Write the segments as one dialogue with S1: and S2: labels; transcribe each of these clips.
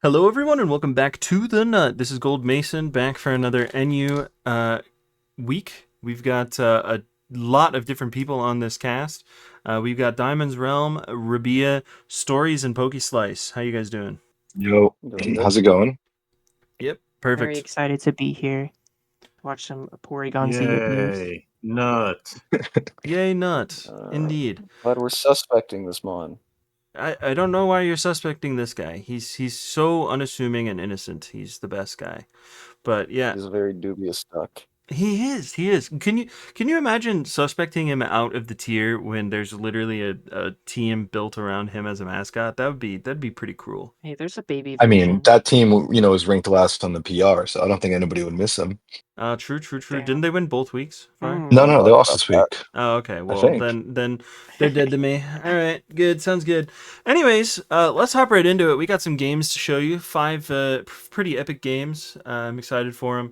S1: Hello, everyone, and welcome back to the Nut. This is Gold Mason back for another NU week. We've got a lot of different people on this cast. We've got Diamond's Realm, Rabia, Stories, and Pokey Slice. How you guys doing?
S2: Yo,
S3: Doing good.
S2: how's it going?
S1: Yep,
S4: Very
S1: perfect.
S4: excited to be here. Watch some Porygon Z abuse.
S3: Yay, nut.
S1: Yay, Nut.
S3: Uh,
S1: Indeed.
S3: but we're suspecting this mon.
S1: I don't know why you're suspecting this guy. He's so unassuming and innocent. He's the best guy. But yeah,
S3: He's a very dubious duck.
S1: he is. He is. Can you imagine suspecting him out of the tier when there's literally a team built around him as a mascot? That'd be pretty cruel.
S4: Hey, there's a baby
S2: I mean,
S4: version.
S2: that team, is ranked last on the PR, so I don't think anybody would miss them.
S1: True.
S4: Damn.
S1: Didn't they win both weeks? Far?
S2: No,
S3: Don't
S2: no, they
S3: talk
S2: lost
S3: about
S2: this
S3: that.
S2: week,
S1: Oh, okay.
S2: I
S1: Well,
S2: think.
S1: then they're dead to me. All right, good. Sounds good. Anyways, let's hop right into it. We got some games to show you. Five pretty epic games. I'm excited for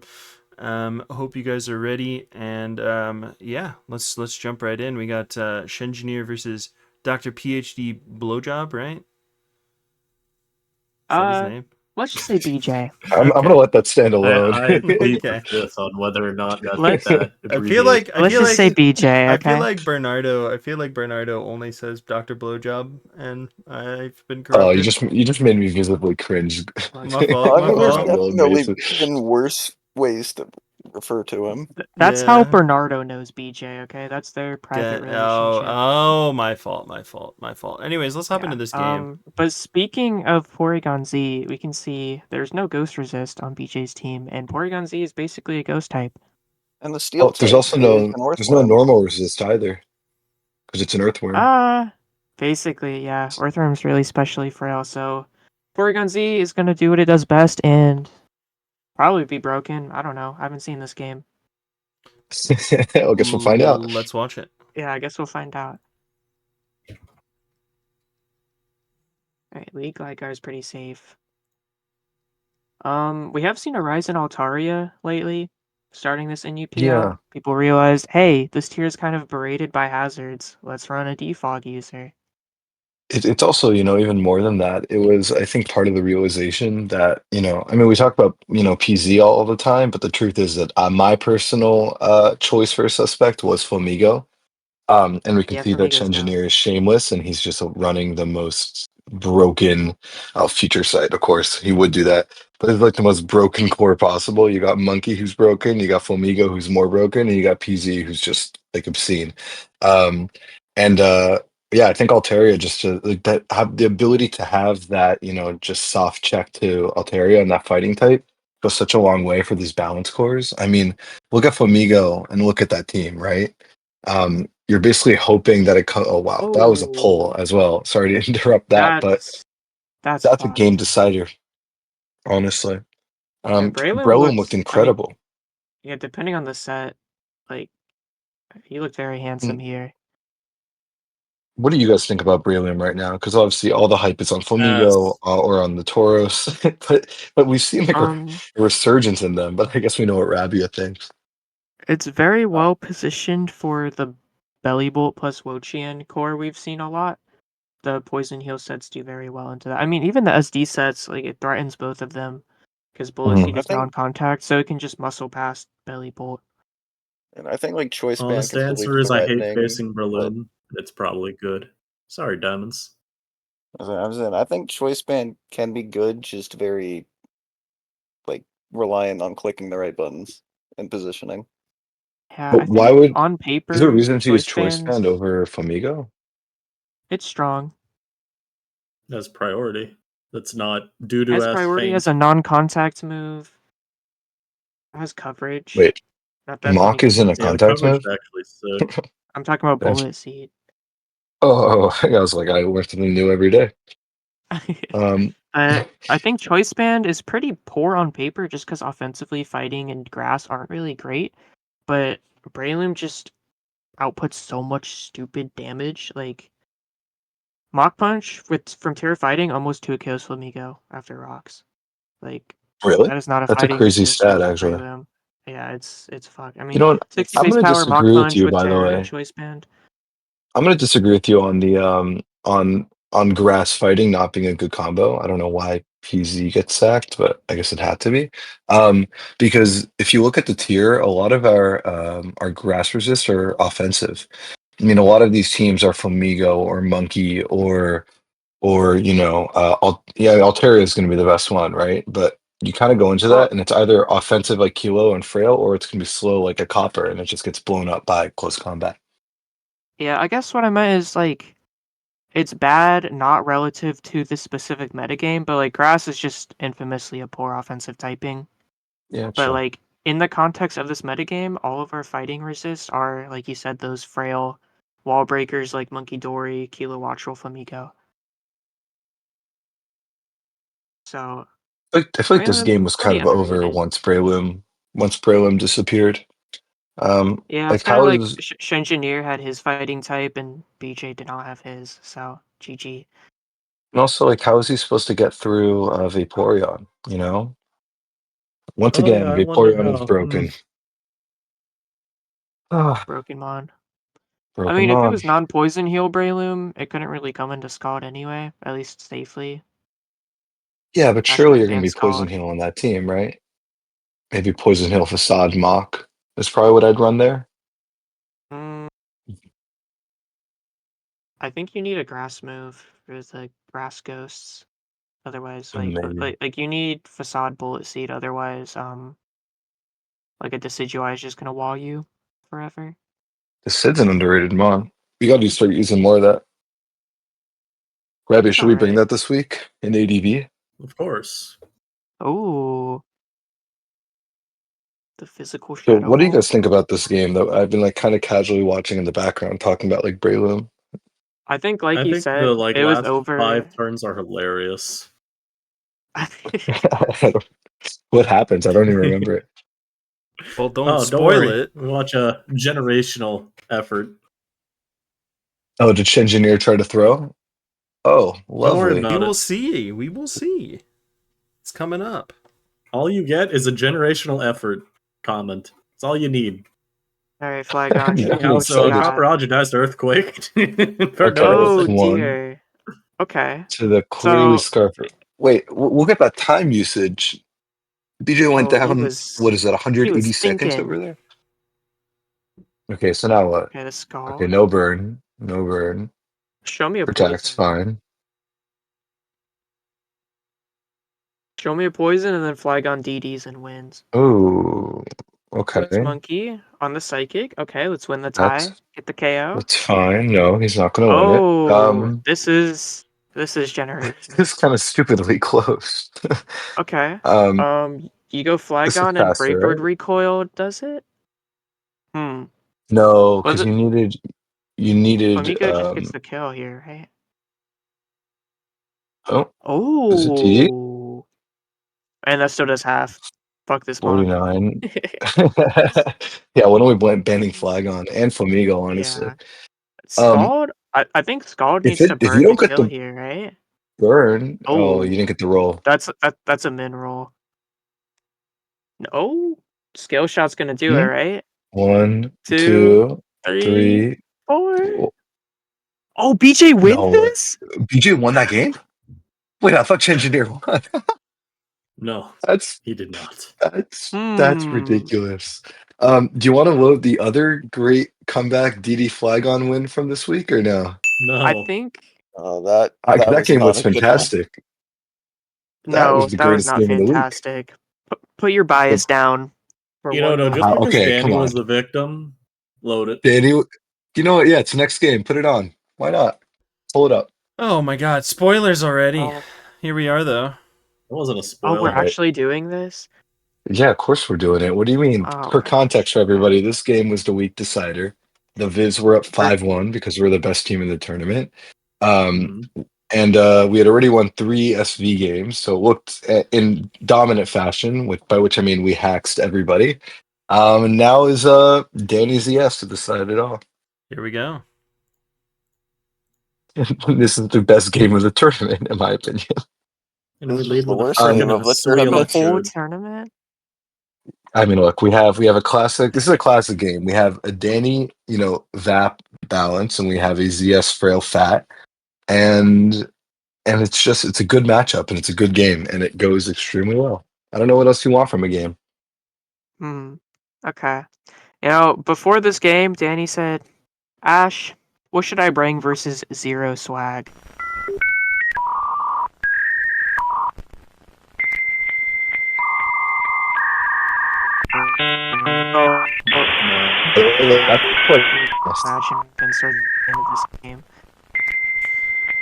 S1: them. Hope you guys are ready. And yeah, let's jump right in. We got Shengineer versus DrPhdBj Blowjob, right? Is that his name?
S4: Let's just say BJ.
S2: I'm
S1: Okay.
S2: gonna let that stand alone.
S5: I plead the
S1: Okay.
S5: fifth on whether or not that's
S4: Let's
S5: that
S1: I feel
S5: abbreviation.
S1: like I
S4: let's
S1: feel
S4: just
S1: like
S4: say BJ.
S1: I feel
S4: Okay.
S1: like Bernardo. I feel like Bernardo only says Dr. Blowjob, and I've been
S2: Oh, you
S1: corrupted.
S2: just made me visibly cringe.
S1: My fault.
S3: I
S1: My
S3: mean, there's
S2: On
S1: fault.
S2: Gold
S3: definitely
S2: Mason.
S3: been worse ways to refer to him.
S4: That's how
S1: Yeah.
S4: Bernardo knows BJ. Okay, that's their private
S1: Get oh
S4: relationship.
S1: oh my fault. Anyways, let's hop into
S4: Yeah.
S1: this game.
S4: But speaking of Porygon Z, we can see there's no Ghost Resist on BJ's team, and Porygon Z is basically a Ghost type.
S3: And the steel
S2: Oh, there's
S3: type
S2: also
S3: is
S2: no
S3: an
S2: there's no
S3: earthworm.
S2: normal resist either, because it's an earthworm.
S4: Uh, Basically, yeah. Earthworm's really specially frail, so Porygon Z is gonna do what it does best and probably be broken. I don't know. I haven't seen this game.
S2: I guess we'll find out.
S1: Let's watch it.
S4: Yeah, I guess we'll find out. Alright, League Gligar is pretty safe. We have seen a rise in Altaria lately, starting this NUPL.
S2: Yeah.
S4: People realized, hey, this tier is kind of berated by hazards. Let's run a defog user.
S2: It's also, even more than that. It was, I think, part of the realization that, I mean, we talk about, PZ all the time, but the truth is that my personal choice for a suspect was Flamigo. And we can
S4: Yeah,
S2: see that
S4: Flamigo's dumb.
S2: Shengineer is shameless and he's just running the most broken future site. Of course, he would do that. But it's like the most broken core possible. You got Monkey who's broken, you got Flamigo who's more broken, and you got PZ who's just like obscene. Um, and yeah, I think Altaria just to like that have the ability to have that, just soft check to Altaria and that fighting type goes such a long way for these balance cores. I mean, look at Flamigo and look at that team, right? You're basically hoping that oh wow, that was a pull
S4: Oh,
S2: as well. Sorry to interrupt that, but
S4: that's
S2: that's a game
S4: fucked.
S2: decider, honestly.
S4: Yeah, Braylon
S2: Breloom looked
S4: looked. I mean,
S2: incredible.
S4: yeah, depending on the set, like he looked very handsome
S2: Mm,
S4: here.
S2: What do you guys think about Breloom right now? Because obviously all the hype is on Flamigo
S5: As
S2: or on the Tauros, but we've seen like
S4: Um,
S2: a resurgence in them. But I guess we know what Rabia thinks.
S4: it's very
S3: Uh,
S4: well positioned for the Belly Bolt plus Wochian core we've seen a lot. The Poison Heal sets do very well into that. I mean, even the SD sets, like it threatens both of them because Bullet
S2: Mhm.
S4: Seed
S3: I
S4: is
S3: think,
S4: non-contact, so it can just muscle past Belly Bolt.
S3: and I think like choice band
S5: honest
S3: can still be
S5: answer is I hate
S3: threatening,
S5: facing
S3: but
S5: Berlin. It's probably good. Sorry, Diamonds.
S3: I think choice band can be good, just very like reliant on clicking the right buttons and positioning.
S4: Yeah,
S2: But
S4: I
S2: why
S4: think
S2: would
S4: on
S2: is there a
S4: paper,
S2: reason to use
S4: Choice
S2: Choice Band
S4: Bands,
S2: over Flamigo?
S4: it's strong.
S5: As priority. That's not due to
S4: Has
S5: as
S4: priority as
S5: faint.
S4: a non-contact move. Has coverage.
S2: Wait,
S4: Not that many
S2: Mock is
S4: people
S2: in a
S4: use
S5: Yeah,
S4: it.
S5: the
S2: contact
S5: coverage
S2: move?
S5: is actually sick.
S4: I'm talking about
S2: That's,
S4: Bullet Seed.
S2: oh, I was like, I learn something new every day. Um,
S4: I think Choice Band is pretty poor on paper just because offensively fighting and grass aren't really great. But Breloom just outputs so much stupid damage. Like Mach Punch from Terra Fighting almost 2 kills Flamigo after rocks. Like
S2: really?
S4: that is not a
S2: That's a
S4: fighting
S2: crazy
S4: resistance
S2: stat,
S4: for
S2: actually.
S4: Breloom. Yeah, it's fuck. I
S2: You
S4: mean,
S2: know what?
S4: 60
S2: I'm
S4: base
S2: gonna
S4: power Mach
S2: disagree with
S4: Punch
S2: you,
S4: with
S2: by the
S4: Terra and
S2: way.
S4: Choice Band.
S2: I'm gonna disagree with you on the on on grass fighting not being a good combo. I don't know why PZ gets sacked, but I guess it had to be. Because if you look at the tier, a lot of our grass resists are offensive. I mean, a lot of these teams are Flamingo or Monkey or Altaria is going to be the best one, right? But you kind of go into
S4: Well,
S2: that, and it's either offensive like Kilo and Frail, or it's going to be slow like a Copper, and it just gets blown up by close combat.
S4: yeah, I guess what I meant is like it's bad not relative to the specific metagame, but like grass is just infamously a poor offensive typing.
S2: Yeah,
S4: But
S2: true.
S4: like in the context of this metagame, all of our fighting resists are, like you said, those frail wall breakers like Monkey Dory, Kilo Watchful, Flamigo. So
S2: I feel like this
S4: Brelim's
S2: game was kind
S4: pretty
S2: of over
S4: underrated.
S2: once Prelim disappeared.
S4: Yeah, it's
S2: Like
S4: kind of
S2: how
S4: like
S2: is
S4: Shengineer had his fighting type and BJ did not have his, so GG.
S2: and also like how is he supposed to get through Vaporeon? You know, once
S5: Oh yeah,
S2: again,
S5: I wonder
S2: Vaporeon is
S5: how.
S2: broken. Ah,
S4: Broken Mon. I
S2: broken
S4: mean, if it
S2: Mon.
S4: was non-poison heal Breloom, it couldn't really come into Scald anyway, at least safely.
S2: Yeah, but
S4: Hashtag
S2: surely you're gonna
S4: ban
S2: be Poison
S4: Scald.
S2: Heal on that team, right? Maybe Poison Hill Facade Mock is probably what I'd run there.
S4: Mm, I think you need a grass move for the grass ghosts. Otherwise,
S2: Maybe.
S4: like you need Facade Bullet Seed. Otherwise, like a Decidueye is just gonna wall you forever.
S2: The Sid's an underrated mon. We gotta start using more of that. Rabia,
S4: It's
S2: should
S4: all
S2: we bring
S4: right.
S2: that this week in ADV?
S5: Of course.
S4: Oh, the physical
S2: So
S4: shadow
S2: what do you
S4: wall.
S2: guys think about this game that I've been like kind of casually watching in the background talking about like Breloom?
S4: I think, like
S5: I
S4: you
S5: think the
S4: said,
S5: like
S4: it was
S5: last
S4: over.
S5: 5 turns are hilarious.
S2: What happens? I don't even remember it.
S1: Well, don't
S5: Oh, don't
S1: spoil
S5: worry.
S1: it.
S5: We watch a generational effort.
S2: Oh, did Shengineer try to throw? Oh,
S5: Don't worry
S2: lovely.
S1: We
S5: about
S1: will
S5: it.
S1: see. We will see. It's coming up.
S5: All you get is a generational effort comment. That's all you need.
S4: All right, Flygon, show
S2: Now
S4: me
S2: I'm
S4: what you
S5: Also, a
S2: excited.
S4: got.
S5: copper oxidized earthquake for no
S2: Okay,
S4: Oh
S5: reason.
S2: one
S4: dear. Okay.
S2: to the clearly
S4: So,
S2: scarf. Wait, we'll get that time usage. BJ went
S4: oh,
S2: down, what is that,
S4: he was
S2: 180 seconds
S4: thinking.
S2: over there? Okay, so now what?
S4: Okay, the
S2: Okay,
S4: Scald.
S2: no burn. No burn.
S4: Show me a
S2: Protect's
S4: poison.
S2: fine.
S4: Show me a poison, and then Flygon DDs and wins.
S2: Oh,
S4: It's
S2: okay.
S4: Monkey on the Psychic. Okay, let's win the tie.
S2: That's
S4: Get the KO.
S2: that's fine. No, he's not gonna win it.
S4: Oh, this is generational.
S2: This is kind of stupidly close.
S4: Okay.
S2: Um,
S4: You go
S2: this is
S4: Flygon and
S2: faster,
S4: Brave Bird
S2: right?
S4: recoil, does it? Hmm.
S2: No,
S4: Was
S2: because
S4: it
S2: you needed
S4: Flamigo just gets the kill here, right?
S2: oh, is it TD?
S4: Oh. And that still does half. Fuck this mon.
S2: 49. Yeah, why don't we blame banning Flag on and Flamigo, honestly.
S4: Yeah.
S2: Um,
S4: Scald? I think Scald
S2: if
S4: needs to
S2: you
S4: burn to
S2: don't get
S4: kill
S2: the
S4: here, right?
S2: burn, oh, you
S4: Oh,
S2: didn't get the roll.
S4: that's a min roll. No, skill shot's gonna do it,
S2: Hmm?
S4: right?
S2: One,
S4: 2,
S2: two,
S4: 3,
S2: three.
S4: 4.
S2: Oh,
S4: Oh, BJ wins
S2: no,
S4: this?
S2: BJ won that game. Wait, I thought Engineer won.
S5: No,
S2: That's
S5: he did not.
S2: that's
S4: Hmm.
S2: ridiculous. Do you want to load the other great comeback DD Flagon win from this week or no?
S4: I
S5: No.
S4: think
S3: That
S2: That
S3: was
S2: game
S3: not
S2: was
S3: a good one.
S2: fantastic. That was
S4: no,
S2: the
S4: that was
S2: greatest
S4: not
S2: game of the week.
S4: fantastic. Put your
S2: The-
S4: bias down for
S5: You know,
S4: one
S5: no, just
S4: moment.
S5: because
S2: okay, come
S5: Danny
S2: on,
S5: was the victim, load it.
S2: Danny. You know what? Yeah, it's next game. Put it on. Why not? Pull it up.
S1: Oh my god, spoilers already.
S4: Oh,
S1: Here we are though.
S5: It wasn't a
S4: we're
S2: All
S5: spoiler.
S2: right.
S4: actually doing this?
S2: Yeah, of course we're doing it. What do you mean?
S4: Oh
S2: For
S4: my gosh.
S2: context for everybody, this game was the week decider. The Viz were up
S4: For
S2: 5-1 because we're the best team in the tournament. Um,
S5: Hmm.
S2: and we had already won 3 SV games, so it looked in dominant fashion, by which I mean we haxed everybody. And now is Danny's ES to decide it all.
S1: Here we go.
S2: This is the best game of the tournament, in my opinion.
S5: And we
S3: This was
S5: lead
S3: the
S5: with a
S3: worst
S2: Um,
S3: game
S5: freaking
S3: of the
S4: the
S3: tournament.
S4: whole
S5: Hisuian.
S4: tournament?
S2: I mean, look, we have a classic. This is a classic game. We have a Danny, Vap balance, and we have a ZS Frail Fat. and it's a good matchup and it's a good game and it goes extremely well. I don't know what else you want from a game.
S4: Okay. Before this game, Danny said, Ash, what should I bring versus Zero Swag? Oh,
S2: That's quite
S4: Ash and start the end of this game.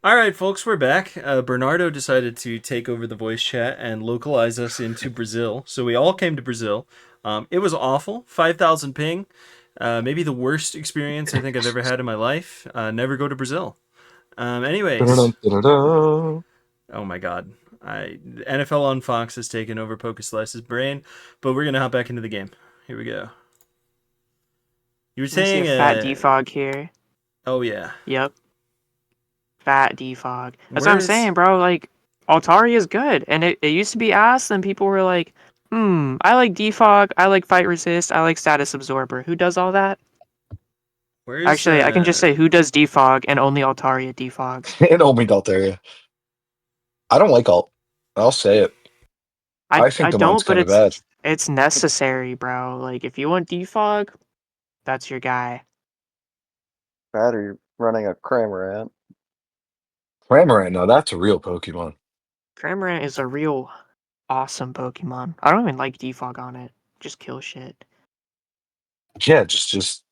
S1: All right, folks, we're back. Bernardo decided to take over the voice chat and localize us into Brazil. So we all came to Brazil. It was awful. 5,000 ping. Maybe the worst experience I think I've ever had in my life. Never go to Brazil. Anyways.
S2: Da-da-da-da-da.
S1: Oh my god. NFL on Fox has taken over PokeSlice's brain, but we're gonna hop back into the game. Here we go. You were
S4: Let me see
S1: saying
S4: a fat defog here.
S1: Oh yeah.
S4: Yep. Fat defog. That's what I'm
S1: Where's
S4: saying, bro. Like, Altaria is good. And it used to be ass, and people were like, I like defog, I like fight resist, I like status absorber. Who does all that? Actually, I can just say who does defog, and only Altaria defogs.
S2: And Omi Dalteria. I don't like alt. I'll say it. I think
S4: I
S2: the mont's
S4: don't, but
S2: kind of bad.
S4: it's necessary, bro. Like, if you want defog, that's your guy.
S3: Bad or you're running a Cramorant.
S2: Cramorant, no, that's a real Pokemon.
S4: Cramorant is a real awesome Pokemon. I don't even like defog on it. Just kill shit.
S2: Yeah, just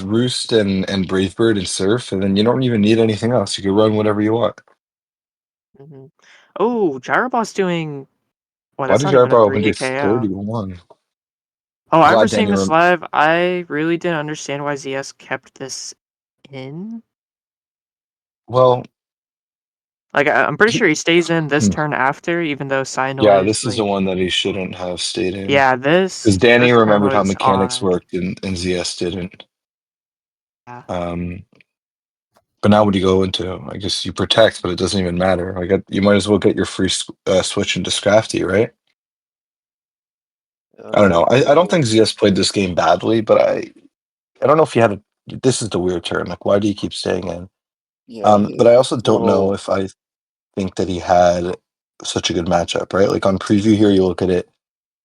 S2: Roost and Brave Bird and Surf, and then you don't even need anything else. You can run whatever you want.
S4: Oh, Gyroboss doing... Well,
S2: Why
S4: that's
S2: did
S4: not even a
S2: Jarbo only
S4: 3
S2: get
S4: KO.
S2: 31?
S4: Oh, I remember
S2: Glad
S4: seeing
S2: Danny
S4: this live. I really didn't understand why ZS kept this in.
S2: Well,
S4: Like, I'm pretty sure he stays in this turn after, even though
S2: yeah,
S4: Cynoid
S2: this is the
S4: like...
S2: one that he shouldn't have stayed in.
S4: Yeah,
S2: Because Danny
S4: this
S2: remembered how
S4: Cynoid's
S2: mechanics
S4: odd.
S2: worked and ZS didn't.
S4: Yeah.
S2: But now what do you go into? I guess you protect, but it doesn't even matter. Like you might as well get your free switch into Scrafty, right? I don't know. I don't think ZS played this game badly, but I don't know if he had a. This is the weird turn. Like, why do you keep staying in?
S3: Yeah,
S2: But I also don't know
S3: little...
S2: if I think that he had such a good matchup, right? Like on preview here, you look at it.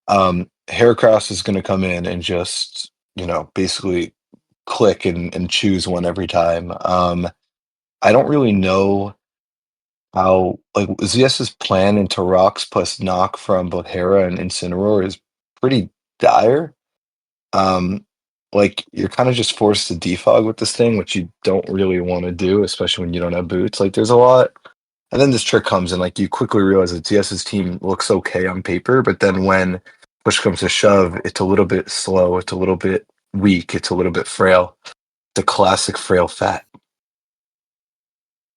S2: Heracross is going to come in and just basically click and choose one every time. I don't really know how like ZS's plan into rocks plus knock from both Hera and Incineroar is pretty dire. Like you're kind of just forced to defog with this thing, which you don't really want to do, especially when you don't have boots. Like there's a lot. And then this trick comes and like you quickly realize that ZS's team looks okay on paper, but then when push comes to shove, it's a little bit slow, it's a little bit weak, it's a little bit frail. The classic frail fat.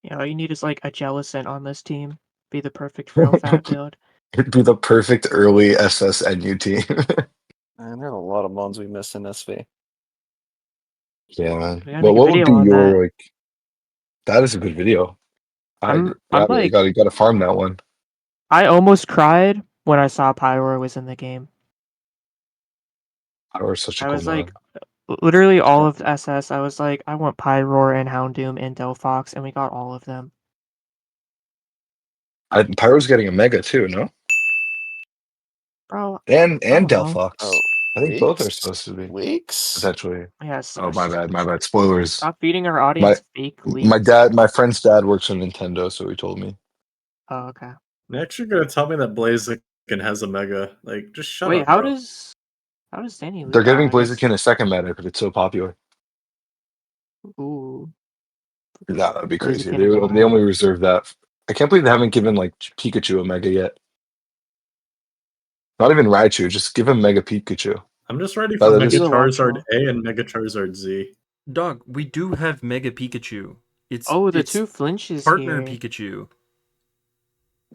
S4: Yeah, all you need is like a Jellicent on this team. Be the perfect frail fat build.
S2: It'd be the perfect early SSNU team.
S3: Man, there are a lot of mons we miss in SV.
S2: Yeah, man.
S4: We gotta
S2: Well,
S4: make a
S2: what would
S4: video
S2: be
S4: on that.
S2: your like? That is a good video. I
S4: I'm
S2: agree. Yeah,
S4: like,
S2: you got to farm that one.
S4: I almost cried when I saw Pyroar was in the game.
S2: Power is such a
S4: I
S2: cool
S4: was like,
S2: mod.
S4: literally all of SS, I was like, I want Pyroar and Houndoom and Delphox, and we got all of them.
S2: Pyro's getting a mega too, no?
S4: Bro,
S2: And
S4: I don't know.
S2: Delphox.
S3: Oh,
S2: I think both are
S3: weeks?
S2: supposed to be
S3: Weeks?
S2: potentially.
S4: Yes.
S2: Oh, my bad. My bad. Spoilers.
S4: Stop feeding our
S2: My
S4: audience fake leaks.
S2: my friend's dad works on Nintendo, so he told me.
S4: Oh, okay.
S5: You're actually gonna tell me that Blaziken has a mega? Like, just shut
S4: Wait,
S5: up,
S4: how
S5: bro.
S4: does Danny
S2: They're
S4: leak?
S2: giving
S4: I guess.
S2: Blaziken a second meta because it's so popular.
S4: Ooh.
S2: Yeah, that'd be crazy.
S4: Blaziken
S2: They
S4: is
S2: they
S4: wild.
S2: only reserve that. I can't believe they haven't given like Pikachu a mega yet. Not even Raichu. Just give him Mega Pikachu.
S5: I'm just ready
S2: Oh,
S5: for
S2: that
S5: Mega
S2: is
S5: Charizard A and Mega Charizard Z.
S1: Dog, we do have Mega Pikachu. It's
S4: The two flinches
S1: partner
S4: here.
S1: Pikachu.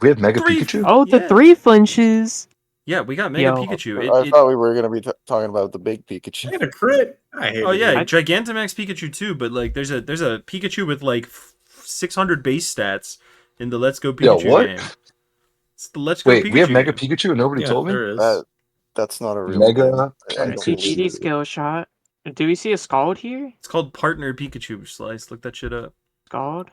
S2: We have Mega
S1: Three-
S2: Pikachu.
S4: Oh, the
S1: Yeah.
S4: 3 flinches.
S1: Yeah, we got Mega
S4: Yo.
S1: Pikachu.
S3: I thought we were going to be talking about the big Pikachu.
S5: And a crit. I hate
S1: Oh yeah,
S5: it.
S1: Gigantamax Pikachu too. But like, there's a Pikachu with like 600 base stats in the Let's Go
S2: Yo,
S1: Pikachu
S2: what?
S1: game. It's the Let's Go
S2: Wait,
S1: Pikachu.
S2: we have Mega Pikachu and nobody
S5: Yeah,
S2: told me?
S5: there is.
S3: That's not a real
S2: Mega
S3: thing. I
S4: I see
S3: don't believe
S4: GD
S3: it.
S4: skill shot. Do we see a Scald here?
S1: It's called Partner Pikachu. Slice. Look that shit up.
S4: Scald?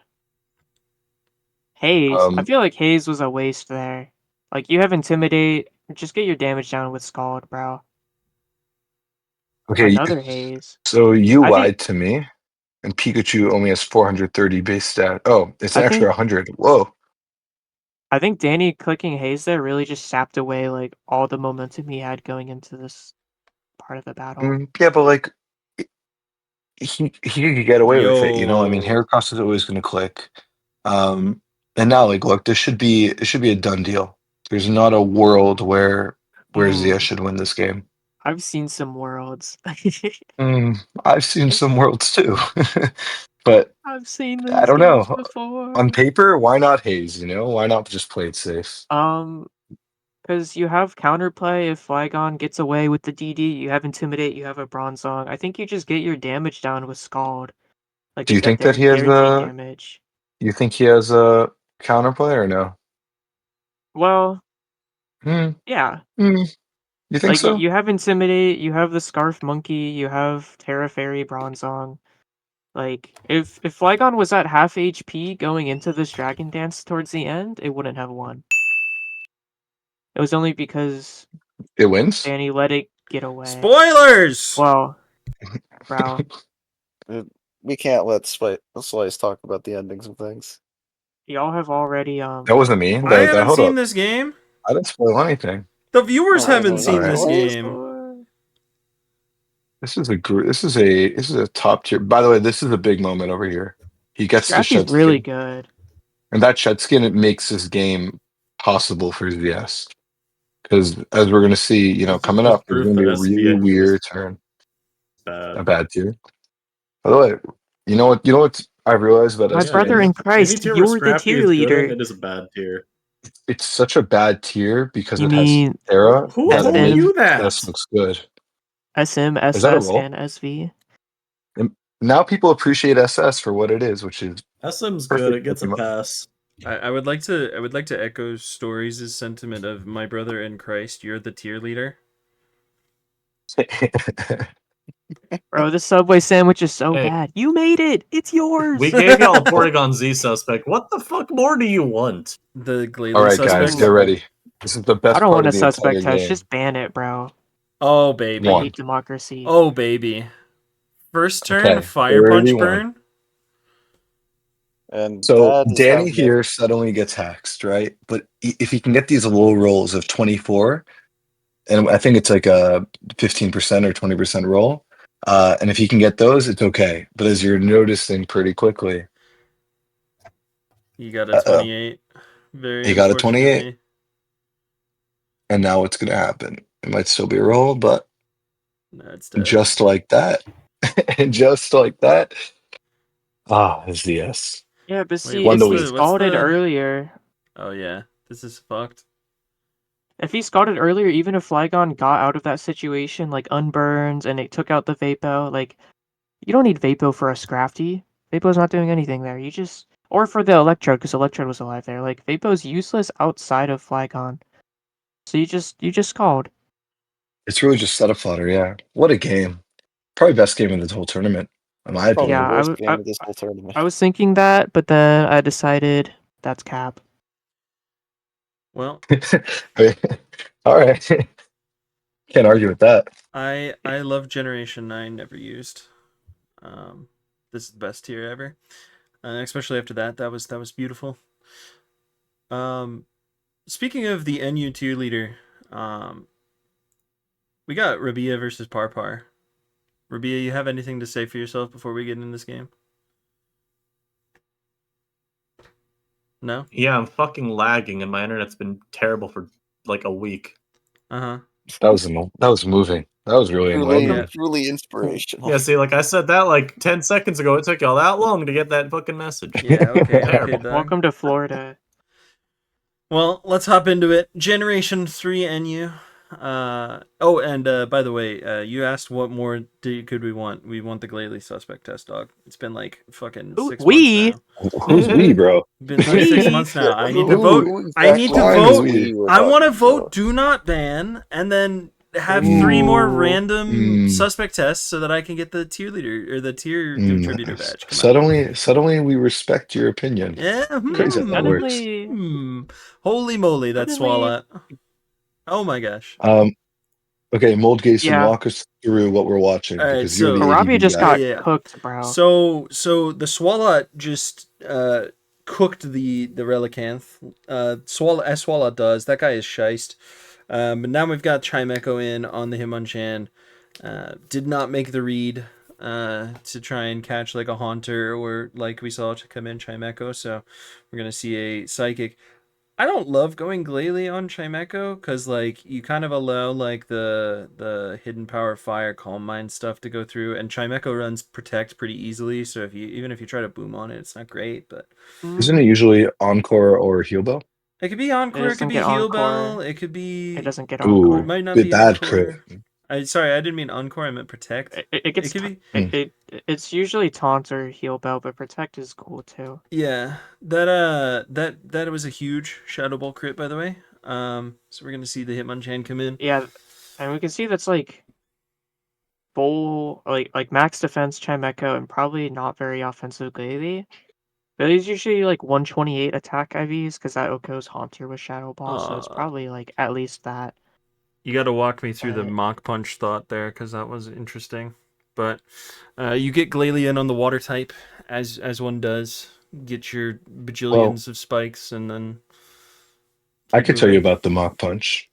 S4: Hayes. I feel like Hayes was a waste there. Like, you have Intimidate. Just get your damage down with Scald, bro.
S2: Okay,
S4: Another Hayes.
S2: so you
S4: I think
S2: lied to me, and Pikachu only has 430 base stat. Oh, it's an
S4: I
S2: extra
S4: think
S2: 100. Whoa.
S4: I think Danny clicking Hayes there really just sapped away like all the momentum he had going into this part of the battle.
S2: Yeah, but like he could get away with it, you know. I mean,
S1: Yo.
S2: Heracross is always going to click. And now, like, look, this should be a done deal. There's not a world where Zia should win this game.
S4: I've seen some worlds.
S2: I've seen some worlds too, but
S4: I've seen
S2: I
S4: these
S2: don't
S4: games
S2: know. On
S4: before.
S2: paper, why not Hayes? You know, why not just play it safe?
S4: Because you have counterplay if Flygon gets away with the DD, you have Intimidate, you have a Bronze Song. I think you just get your damage down with Scald. Like,
S2: Do you
S4: get that
S2: think that he has
S4: guaranteed
S2: a?
S4: damage.
S2: You think he has a counterplay or no?
S4: Well,
S2: Hmm.
S4: yeah.
S2: Hmm. You think
S4: Like,
S2: so?
S4: you have Intimidate, you have the Scarf Monkey, you have Terra Fairy Bronze Song. Like, if Flygon was at half HP going into this Dragon Dance towards the end, it wouldn't have won. It was only because
S2: It wins.
S4: Danny let it get away.
S1: Spoilers.
S4: Well, bro,
S3: We can't let Slice talk about the endings of things.
S4: y'all have already
S2: That wasn't me.
S1: I haven't
S2: Hold
S1: seen
S2: up.
S1: this game.
S2: I didn't spoil anything.
S1: The viewers
S3: Oh,
S1: haven't
S3: no,
S1: seen
S2: alright.
S1: this
S3: spoilers.
S1: game.
S2: This is a top tier. By the way, this is a big moment over here. He gets to
S4: Scrafty's
S2: shed
S4: really
S2: skin,
S4: good.
S2: and that shed skin it makes this game possible for ZS. Because as we're gonna see, you know,
S5: This is
S2: coming
S5: just
S2: up, there's
S5: proof
S2: gonna be
S5: that
S2: a really
S5: SVA is
S2: weird turn. A
S5: bad.
S2: bad tier. By the way, you know what? You know what I've realized about
S4: My
S5: Yeah,
S4: brother
S2: SVA?
S4: in
S5: any
S4: Christ,
S5: tier where
S4: you're the
S5: Scrafty
S4: tier
S5: is good in,
S4: leader.
S5: it is a bad tier.
S2: It's such a bad tier because
S4: You
S2: it has
S4: mean
S2: Terra
S5: Who
S2: that
S5: told
S4: SM,
S5: you
S2: makes
S5: that?
S2: SS looks good.
S4: SM,
S2: Is that a
S4: SS,
S2: roll?
S4: and SV?
S2: And now people appreciate SS for what it is, which is
S5: SM's good.
S2: perfect
S5: It gets a
S2: Pokemon.
S5: pass.
S1: I would like to echo Stories' sentiment of my brother in Christ. You're the tier leader.
S4: Bro, this Subway sandwich is so
S5: Hey.
S4: bad. You made it. It's yours.
S5: We gave y'all a Porygon Z suspect. What the fuck more do you want?
S1: The
S2: All
S1: Glalie
S2: right, guys,
S1: suspect.
S2: get ready. This is the
S4: I
S2: best
S4: don't
S2: part
S4: want
S2: of
S4: a
S2: the entire
S4: suspect test.
S2: game.
S4: Just ban it, bro.
S1: Oh
S4: I
S1: baby.
S2: One.
S4: hate democracy.
S1: Oh baby. First turn,
S2: Okay,
S1: Fire Punch
S2: 31.
S1: burn.
S3: And
S2: So
S3: that is how
S2: Danny here suddenly gets hexed, right? But if he can get these low rolls of 24, and I think it's like a 15% or 20% roll, and if he can get those, it's okay. But as you're noticing pretty quickly,
S1: You got a
S2: uh-oh,
S1: 28. Very
S2: he got a 28,
S1: unfortunately.
S2: and now what's going to happen? It might still be a roll, but
S1: No, it's dead.
S2: just like that, and just like that, is the S.
S4: Yeah, but
S1: Wait,
S4: see,
S2: One
S4: if
S2: to
S4: he
S2: win.
S1: what's
S4: scalded
S1: the
S4: earlier,
S1: Oh yeah. This is fucked.
S4: if he scalded earlier, even if Flygon got out of that situation, like unburns and it took out the Vapo, like, you don't need Vapo for a Scrafty. Vapo's not doing anything there. You just, or for the Electrode, because Electrode was alive there. Like, Vapo's useless outside of Flygon. So you just scald.
S2: It's really just setup fodder, yeah. What a game. Probably best game of the whole tournament, in my
S3: probably
S4: Yeah,
S2: opinion.
S3: the worst game of this whole tournament.
S4: I was thinking that, but then I decided that's cap.
S1: Well,
S2: All right. Can't argue with that.
S1: I love Generation 9 never used. This is the best tier ever. Especially after that. That was beautiful. Speaking of the NU tier leader, we got Rabia versus Parpar. Rabia, you have anything to say for yourself before we get in this game? No?
S5: Yeah, I'm fucking lagging and my internet's been terrible for like a week.
S1: Uh-huh.
S2: That was moving. That was really
S3: Truly,
S2: enlightening.
S3: truly inspirational.
S5: Yeah, see, like I said that like 10 seconds ago. It took y'all that long to get that fucking message.
S1: Yeah, okay,
S5: Terrible.
S1: dog.
S4: Welcome to Florida.
S1: Well, let's hop into it. Generation 3 NU. By the way, you asked what more could we want? We want the Glalie suspect test, dog. It's been like fucking 6
S4: We?
S1: months now.
S2: Who's we, bro?
S1: Been like 6
S4: We?
S1: months now. I need
S3: Who-
S1: to vote.
S3: who
S1: I need to
S2: Line
S3: exactly
S2: is
S1: vote.
S2: we.
S3: were
S1: I want to
S3: talking
S1: vote
S3: about?
S1: do not ban, and then have 3 more
S4: Ooh.
S1: random suspect tests so that I can get the tier leader or the tier contributor badge. Come on.
S2: Suddenly we respect your opinion.
S1: Yeah.
S2: Crazy how that works.
S4: Suddenly,
S1: Holy moly, that's
S4: suddenly,
S1: Swalot. Oh my gosh.
S2: Okay, Moldgason,
S4: yeah.
S2: walk us through what we're watching
S1: All right,
S2: because you're
S1: so
S2: the
S4: Rabia
S2: ADV
S4: just
S2: guy.
S4: got cooked, bro.
S1: So the Swalot just cooked the Relicanth. As Swalot does. That guy is shiced. But now we've got Chimecho in on the Hitmonchan. Did not make the read to try and catch like a Haunter or like we saw to come in Chimecho. So we're gonna see a Psychic. I don't love going Glalie on Chimecho because like you kind of allow like the hidden power fire calm mind stuff to go through, and Chimecho runs protect pretty easily. So if you try to boom on it, it's not great, but
S2: Isn't it usually Encore or Heal Bell?
S1: it could be Encore, it could
S4: doesn't
S1: be
S4: get
S1: Heal
S4: Encore.
S1: Bell, it could be
S4: It doesn't get
S2: Ooh,
S1: it
S4: Encore.
S1: might not
S2: good
S1: be
S2: bad crit.
S1: Encore. Sorry, I didn't mean Encore. I meant protect.
S4: It gets
S1: It could be.
S4: it's usually taunt or heal bell, but protect is cool too.
S1: Yeah, that was a huge Shadow Ball crit, by the way. So we're gonna see the Hitmonchan come in.
S4: Yeah, and we can see that's like full like max defense Chimecho and probably not very offensive Glalie. Glalie's usually like 128 attack IVs because that Oko's Haunter with Shadow Ball, so it's probably like at least that.
S1: You got to walk me through the
S4: But
S1: Mach Punch thought there because that was interesting. But you get Glalie in on the water type as one does. Get your bajillions of spikes and then
S2: I
S1: keep
S2: could tell you
S1: moving.
S2: about the Mach Punch.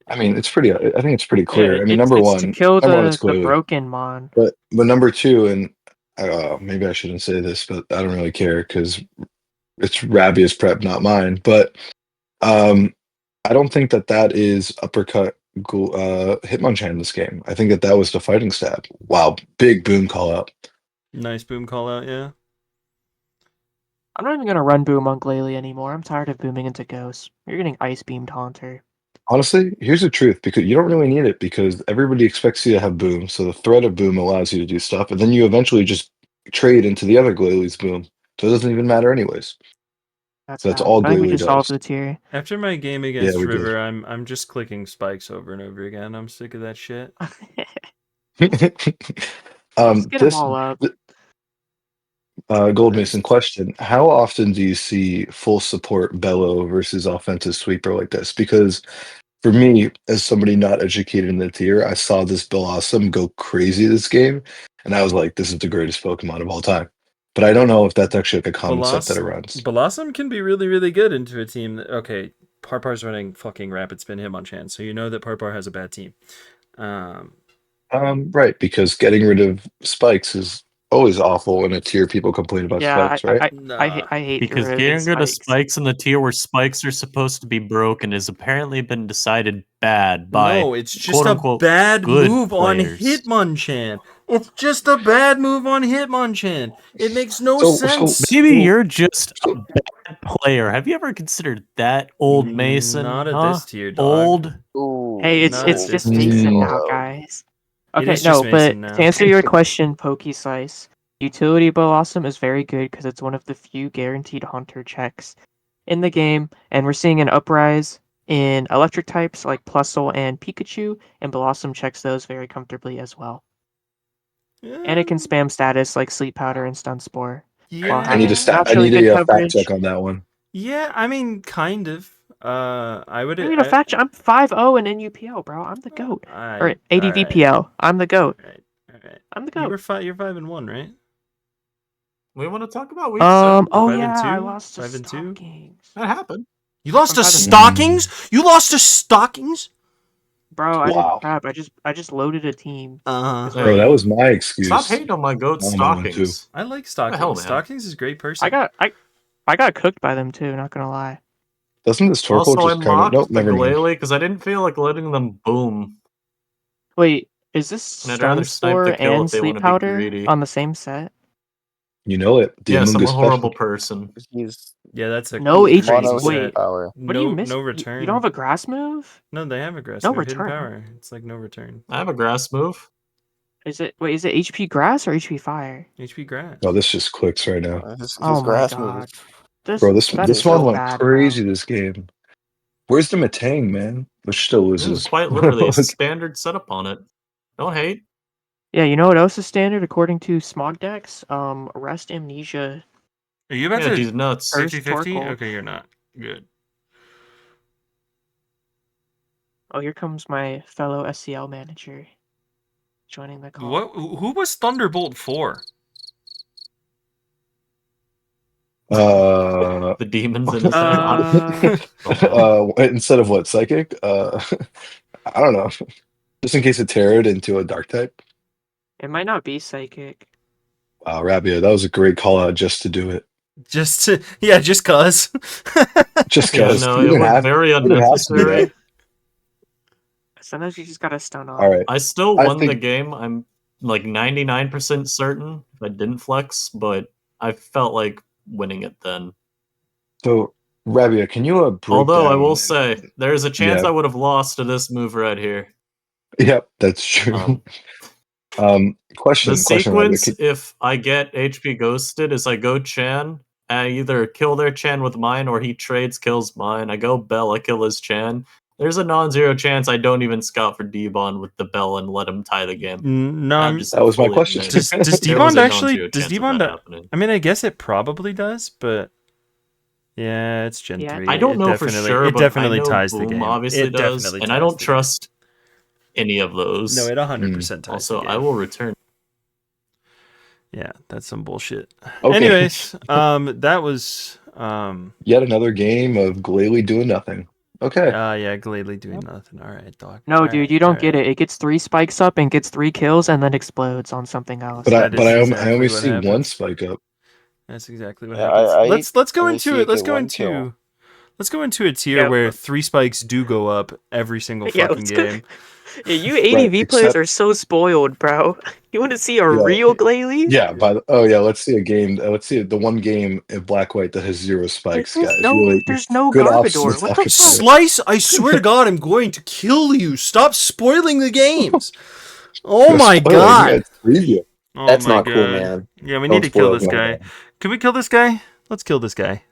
S2: I mean, it's pretty. I think it's pretty
S4: yeah,
S2: clear. I mean,
S4: it's to kill
S2: number one, it's
S4: the
S2: Glalie.
S4: broken mon.
S2: But number two, and maybe I shouldn't say this, but I don't really care because it's Rabia's prep, not mine. But I don't think that is uppercut Hitmonchan in this game. I think that was the fighting stab. Wow, big boom call out.
S1: Nice boom call out, yeah.
S4: I'm not even gonna run boom on Glalie anymore. I'm tired of booming into ghosts. You're getting ice beamed Haunter.
S2: Honestly, here's the truth, because you don't really need it because everybody expects you to have boom. So the threat of boom allows you to do stuff, and then you eventually just trade into the other Glalie's boom. So it doesn't even matter anyways.
S4: That's
S2: That's
S4: bad.
S2: all
S4: I think we
S2: Glalie
S4: just solved
S2: does.
S4: the tier.
S1: After my game
S2: Yeah,
S1: against
S2: we
S1: River,
S2: did.
S1: I'm just clicking spikes over and over again. I'm sick of that shit.
S4: Just get them
S2: This
S4: all up.
S2: Gold Mason question: how often do you see full support Bellow versus offensive sweeper like this? Because for me, as somebody not educated in the tier, I saw this Blossom go crazy this game, and I was like, "This is the greatest Pokemon of all time." But I don't know if that's actually like a common set that it runs.
S1: Blossom can be really, really good into a team that, okay, Parpar's running fucking Rapid Spin Hitmonchan, so you know that Parpar has a bad team.
S2: Right, because getting rid of spikes is always awful in a tier. People complain about
S4: Yeah,
S2: spikes, right?
S4: I hate
S6: Because getting rid of spikes in the tier where spikes are supposed to be broken has apparently been decided bad by
S1: No, it's just
S6: quote
S1: a
S6: unquote
S1: bad
S6: good
S1: move on
S6: players.
S1: Hitmonchan. It's just a bad move on Hitmonchan. It makes no sense.
S6: Maybe you're just a bad player. Have you ever considered that, old Mason?
S1: Not at this tier, dog.
S6: Old.
S3: Ooh,
S4: Hey, it's
S1: Not at
S4: just
S1: this
S4: Mason
S1: tier.
S4: now, guys.
S1: It
S4: Okay,
S1: is
S4: no,
S1: just
S4: but
S1: Mason now.
S4: to answer your question, Pokeslice, Utility Blossom is very good because it's one of the few guaranteed Haunter checks in the game, and we're seeing an uprise in electric types like Plusle and Pikachu, and Blossom checks those very comfortably as well. And it can spam status like Sleep Powder and Stun Spore. While
S2: I need
S4: having
S2: I
S4: naturally
S2: need
S4: good
S2: a fact
S4: coverage.
S2: check on that one.
S1: Yeah, I mean, kind of. I would.
S4: I mean, I'm 5-0 in NUPL, bro. I'm the goat. Or ADVPL. I'm the goat.
S1: All right.
S4: I'm the goat.
S1: You're 5-1, right?
S5: We want to talk about week 7.
S4: Oh
S1: 5 and
S4: yeah, I
S1: 2?
S4: lost to
S1: 5 and 2?
S4: Stockings.
S5: That happened.
S1: You lost to
S4: I'm 5 and 2.
S1: Stockings? You lost to Stockings?
S4: Bro, I did
S2: Wow.
S4: crap. I just loaded a team.
S2: Bro, that was my excuse.
S5: Stop hating on my goat
S2: I'm on one, too.
S5: Stockings.
S1: I like
S5: What the
S1: Stockings.
S5: hell, man?
S1: Stockings is a great person.
S4: I got cooked by them too, not gonna lie.
S2: Doesn't this Torkoal
S5: Also, I
S2: just kind of...
S5: mocked
S2: Nope,
S5: the
S2: never mind.
S5: Glalie because I didn't feel like letting them boom.
S4: Wait, is this
S5: And I'd
S4: Stun
S5: rather snipe
S4: Spore
S5: the kill
S4: and
S5: if they
S4: Sleep
S5: want to be
S4: Powder
S5: greedy.
S4: on the same set?
S2: You know it. The
S5: Yes, I'm a
S2: Amoonguss
S5: horrible
S2: special.
S5: person.
S3: he's
S1: Yeah, that's a
S4: No
S3: he's mono
S1: crazy
S3: hidden
S4: Wait,
S1: set.
S3: power.
S4: what do you miss?
S1: No
S4: You
S1: return.
S4: don't have a grass move?
S1: No, they have a grass
S4: No
S1: move. Hidden
S4: return.
S1: power. It's like no return.
S5: I have a grass move.
S4: Is it HP grass or HP fire?
S1: HP grass.
S2: Oh, this just clicks right now.
S3: His
S4: Oh my
S3: grass
S4: god.
S3: move.
S4: This
S2: Bro,
S4: that
S2: this
S4: is
S2: one
S4: so
S2: went
S4: bad,
S2: crazy
S4: bro.
S2: this game. Where's the Matang, man? which still
S6: This is
S2: loses.
S6: quite literally a standard setup on it. Don't hate.
S4: Yeah, you know what else is standard according to Smog decks? Arrest Amnesia.
S1: Are you about
S6: Yeah,
S1: to
S6: he's nuts.
S4: First
S1: 50-50?
S4: Torkoal.
S1: Okay, you're not. Good.
S4: Oh, here comes my fellow SCL manager joining the call.
S1: What? Who was Thunderbolt for?
S2: Uh,
S6: The demon's innocent.
S2: instead of what, psychic? I don't know. Just in case it tarot into a dark type.
S4: It might not be psychic.
S2: Wow, Rabia, that was a great call out just to do it.
S1: Just to, yeah, just cause.
S2: Just
S6: Yeah,
S2: because
S6: no,
S2: you
S6: it
S2: didn't
S6: was
S2: have,
S6: very
S2: you didn't have to do
S6: unnecessary.
S2: that.
S4: Sometimes you just gotta stun off.
S2: All right.
S6: I still
S2: I
S6: won the
S2: think-
S6: game. I'm like 99% certain if I didn't flex, but I felt like winning it then.
S2: So, Rabia, can you break
S6: Although I
S2: down-
S6: will say, there's a chance
S2: Yeah.
S6: I would have lost to this move right here.
S2: Yep, that's true. Question,
S6: The
S2: Rabia.
S6: sequence, if I get HP ghosted, is I go Chan, I either kill their Chan with mine or he trades, kills mine. I go Bell, I kill his Chan. There's a non-zero chance I don't even scout for D-Bond with the Bell and let him tie the game.
S1: No,
S6: I'm just
S2: That was my
S6: fully
S2: question.
S6: admit,
S1: does
S6: there was
S1: D-Bond
S6: a
S1: actually?
S6: non-zero
S1: Does
S6: chance of
S1: D-Bond?
S6: that happening.
S1: I mean, I guess it probably does, but yeah, it's Gen
S4: Yeah.
S1: 3.
S6: I don't
S1: It
S6: know for
S1: definitely-
S6: sure,
S1: it
S6: but I
S1: definitely
S6: know
S1: ties the
S6: Boom
S1: game.
S6: obviously
S1: It
S6: does,
S1: definitely
S6: and I
S1: ties
S6: don't
S1: the
S6: trust any of those.
S1: game. No, it 100% ties
S6: Also,
S1: the game.
S6: I will return.
S1: Yeah, that's some bullshit.
S2: Okay.
S1: Anyways, that was
S2: Yet another game of Glalie doing nothing. Okay.
S1: yeah, Gladely doing nothing. All right, dog.
S4: No,
S1: All
S4: dude,
S1: right,
S4: you don't
S1: all
S4: get
S1: right.
S4: it. It gets 3 spikes up and gets 3 kills and then explodes on something else.
S2: But
S1: That is
S2: I
S1: exactly
S2: only
S1: what
S2: see one
S1: happens.
S2: spike up.
S1: That's exactly what
S3: Yeah,
S1: happens. Let's go
S3: only
S1: into
S3: see
S1: it.
S3: it
S1: Let's
S3: get
S1: go
S3: one
S1: into
S3: kill.
S1: let's go into a tier
S4: Yeah,
S1: where
S4: but-
S1: 3 spikes do go up every single
S4: Yeah,
S1: fucking
S4: let's go-
S1: game.
S4: Yeah, you ADV players
S2: except-
S4: are so spoiled, bro. You want to see a
S2: Yeah.
S4: real Glalie?
S2: Yeah, let's see a game. Let's see the one game in black white that has 0 spikes,
S4: there's
S2: guys.
S4: no-
S2: really,
S4: there's no
S2: good
S4: Garbodor.
S2: options
S4: What
S2: out
S4: the fuck?
S2: there.
S1: Slice, I swear to God, I'm going to kill you. Stop spoiling the games. Oh
S2: No
S1: my
S2: spoiling,
S1: God.
S2: it's preview.
S1: Oh
S7: That's
S1: my
S7: not
S1: God.
S7: cool, man.
S1: Yeah, we
S7: Don't
S1: need to kill
S7: spoil it,
S1: this
S2: man.
S1: guy. Can we kill this guy? Let's kill this guy.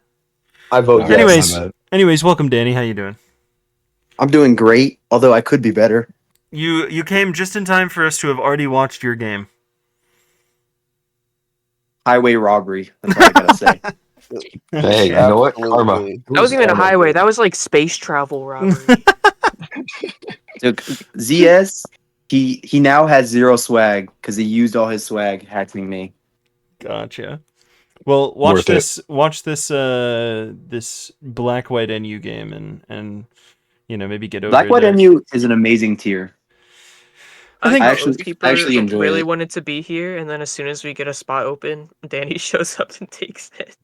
S7: I vote
S2: Nah,
S7: yes.
S1: Anyways.
S2: my bad.
S1: Welcome, Danny. How you doing?
S7: I'm doing great, although I could be better.
S1: You came just in time for us to have already watched your game.
S7: Highway robbery. That's all I gotta say.
S2: Hey, you know what? Karma.
S3: Absolutely.
S4: That wasn't even a
S2: Karma.
S4: highway. That was like space travel robbery.
S7: So ZS, he now has 0 swag because he used all his swag hacking me.
S1: Gotcha. Well, watch
S2: Worth it.
S1: this. Watch this. This black white NU game, and maybe get over.
S7: Black White
S1: the-
S7: NU is an amazing tier.
S1: I think
S7: I actually
S4: People
S7: enjoy
S4: really
S7: it.
S4: wanted to be here, and then as soon as we get a spot open, Danny shows up and takes it.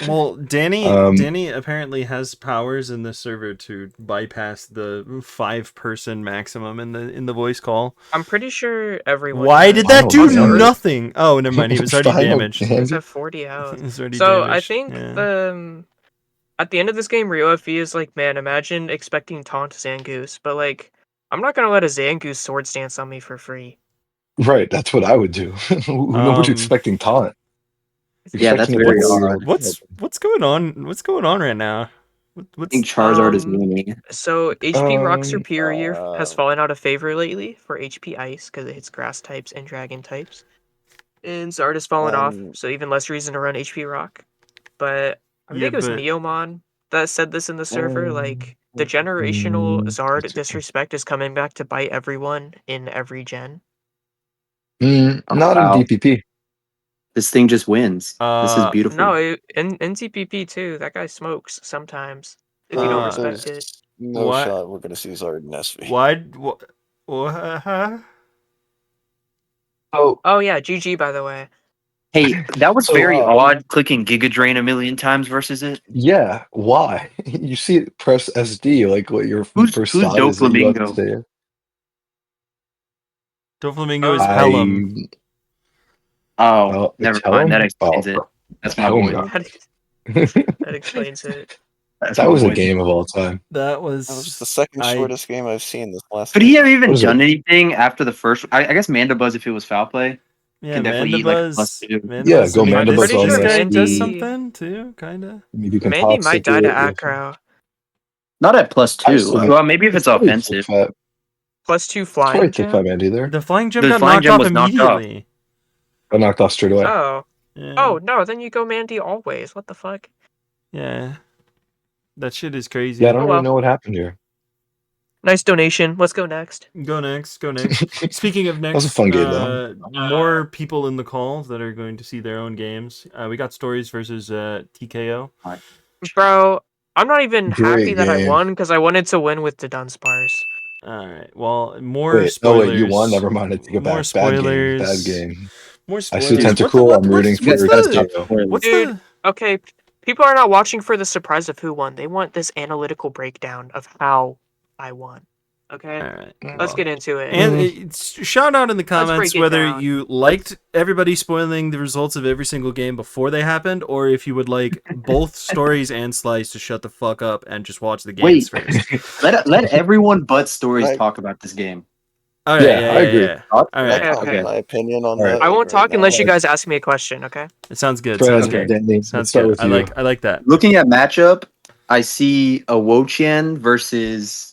S1: Well, Danny
S2: Um,
S1: Danny apparently has powers in the server to bypass the 5-person maximum in the voice call.
S4: I'm pretty sure everyone.
S1: Why did that do
S2: Final damage.
S1: nothing? Oh, never mind. He was already
S2: Final
S1: damaged.
S2: damage.
S4: It's at 40 out.
S1: He was already
S4: So I
S1: damaged.
S4: think
S1: Yeah.
S4: at the end of this game, Rio FE is like, man, imagine expecting taunt Zangoose, but like, I'm not gonna let a Zangoose sword stance on me for free.
S2: Right, that's what I would do. Nobody's expecting taunt.
S7: Yeah, that's
S2: Expecting a
S7: very
S2: double
S7: odd.
S2: wheel.
S1: What's going on? What's going on right now?
S7: I
S1: What's
S7: think Charizard is
S4: Um,
S7: winning.
S4: So HP Rock
S2: Um,
S4: Superior has fallen out of favor lately for HP Ice because it hits grass types and dragon types. And Zard has fallen off, so even less reason to run HP Rock. But I
S1: Yeah,
S4: think it was
S1: but-
S4: Neomon that said this in the server, like the generational Zard disrespect is coming back to bite everyone in every gen.
S2: Not
S7: Wow.
S2: in DPP.
S7: This thing just wins. This is beautiful.
S4: No, in NCPP too, that guy smokes sometimes. If you don't respect it.
S3: No
S1: What?
S3: shot we're gonna see Zard in SV.
S1: Why? What?
S4: Oh yeah, GG by the way.
S7: Hey, that was
S2: So,
S7: very odd clicking Giga Drain a million times versus it.
S2: Yeah, why? You see it press SD, like what your
S7: Who's
S2: first thought is that you have to say it.
S1: Doflamingo is
S4: I-
S1: Pelham.
S7: Oh,
S2: it's
S7: never
S2: Helen?
S7: mind. That explains it. That's my
S2: Helen
S7: boy.
S2: got-
S4: That explains it.
S7: That's
S2: That
S7: my
S2: was a
S7: boy.
S2: game of all time.
S1: That was.
S3: That was the second shortest game I've seen this last.
S7: Could he
S3: week.
S7: have even
S2: What is
S7: done anything after the first? I guess Mandabuzz, if it was foul play.
S1: Yeah,
S7: can definitely eat, like, a
S1: Mandabuzz.
S7: +2.
S1: Mandabuzz.
S2: Yeah, go
S1: I mean,
S2: Mandabuzz
S1: This
S2: on
S1: guy
S2: the
S1: does
S2: SD.
S1: something too, kind of.
S2: Maybe you can
S4: Mandy might die to
S2: toxic it.
S4: Acro.
S7: Not at +2.
S2: Actually,
S7: Well, maybe if it's
S2: probably
S7: offensive.
S2: thick fat.
S4: +2
S2: It's probably
S4: flying
S2: thick
S4: gem.
S2: fat Andy there.
S1: The flying gem
S7: The
S1: got
S7: flying
S1: knocked
S7: gem
S1: off
S7: was knocked off.
S1: immediately.
S2: I knocked off straight away.
S4: Oh.
S1: Yeah.
S4: Oh no, then you go Mandy always. What the fuck?
S1: Yeah. That shit is crazy.
S2: Yeah, I don't
S4: Oh,
S2: really
S4: well.
S2: know what happened here.
S4: Nice donation. Let's go next.
S1: Go next. Go next. Speaking of next,
S2: was a fun game, though.
S1: more people in the call that are going to see their own games. We got Stories versus TKO.
S4: Bro, I'm not even
S2: Great
S4: happy that I
S2: game.
S4: won because I wanted to win with the Dunsparce.
S1: All right. Well, more
S2: Wait,
S1: spoilers.
S2: oh wait, you won? Never mind. I take it
S1: More
S2: back. Bad game.
S1: spoilers.
S2: Bad game.
S1: More
S2: I
S1: spoilers.
S2: see Tentacle. I'm rooting for
S7: Tentacle.
S1: What's
S4: Dude,
S1: the?
S4: okay, people are not watching for the surprise of who won. They want this analytical breakdown of how I won. Okay?
S1: All right.
S4: Let's get into it.
S1: And it's, shout out in the comments
S4: break it
S1: whether
S4: down.
S1: you liked everybody spoiling the results of every single game before they happened, or if you would like both Stories and Slice to shut the fuck up and just watch the games first.
S7: Let everyone but Stories
S3: Right.
S7: talk about this game.
S1: All right,
S2: Yeah, I agree.
S1: All
S3: I
S1: right,
S3: have
S4: Okay.
S3: my opinion on
S2: All right.
S3: that.
S4: I
S3: like,
S4: won't
S3: right
S4: talk unless
S3: now.
S4: you guys ask me a question, okay?
S1: it sounds good.
S2: Fred,
S1: Sounds good.
S2: Danny,
S1: Sounds
S2: let's start
S1: good.
S2: with
S1: I
S2: you.
S1: like that.
S7: Looking at matchup, I see a Wo-Chien versus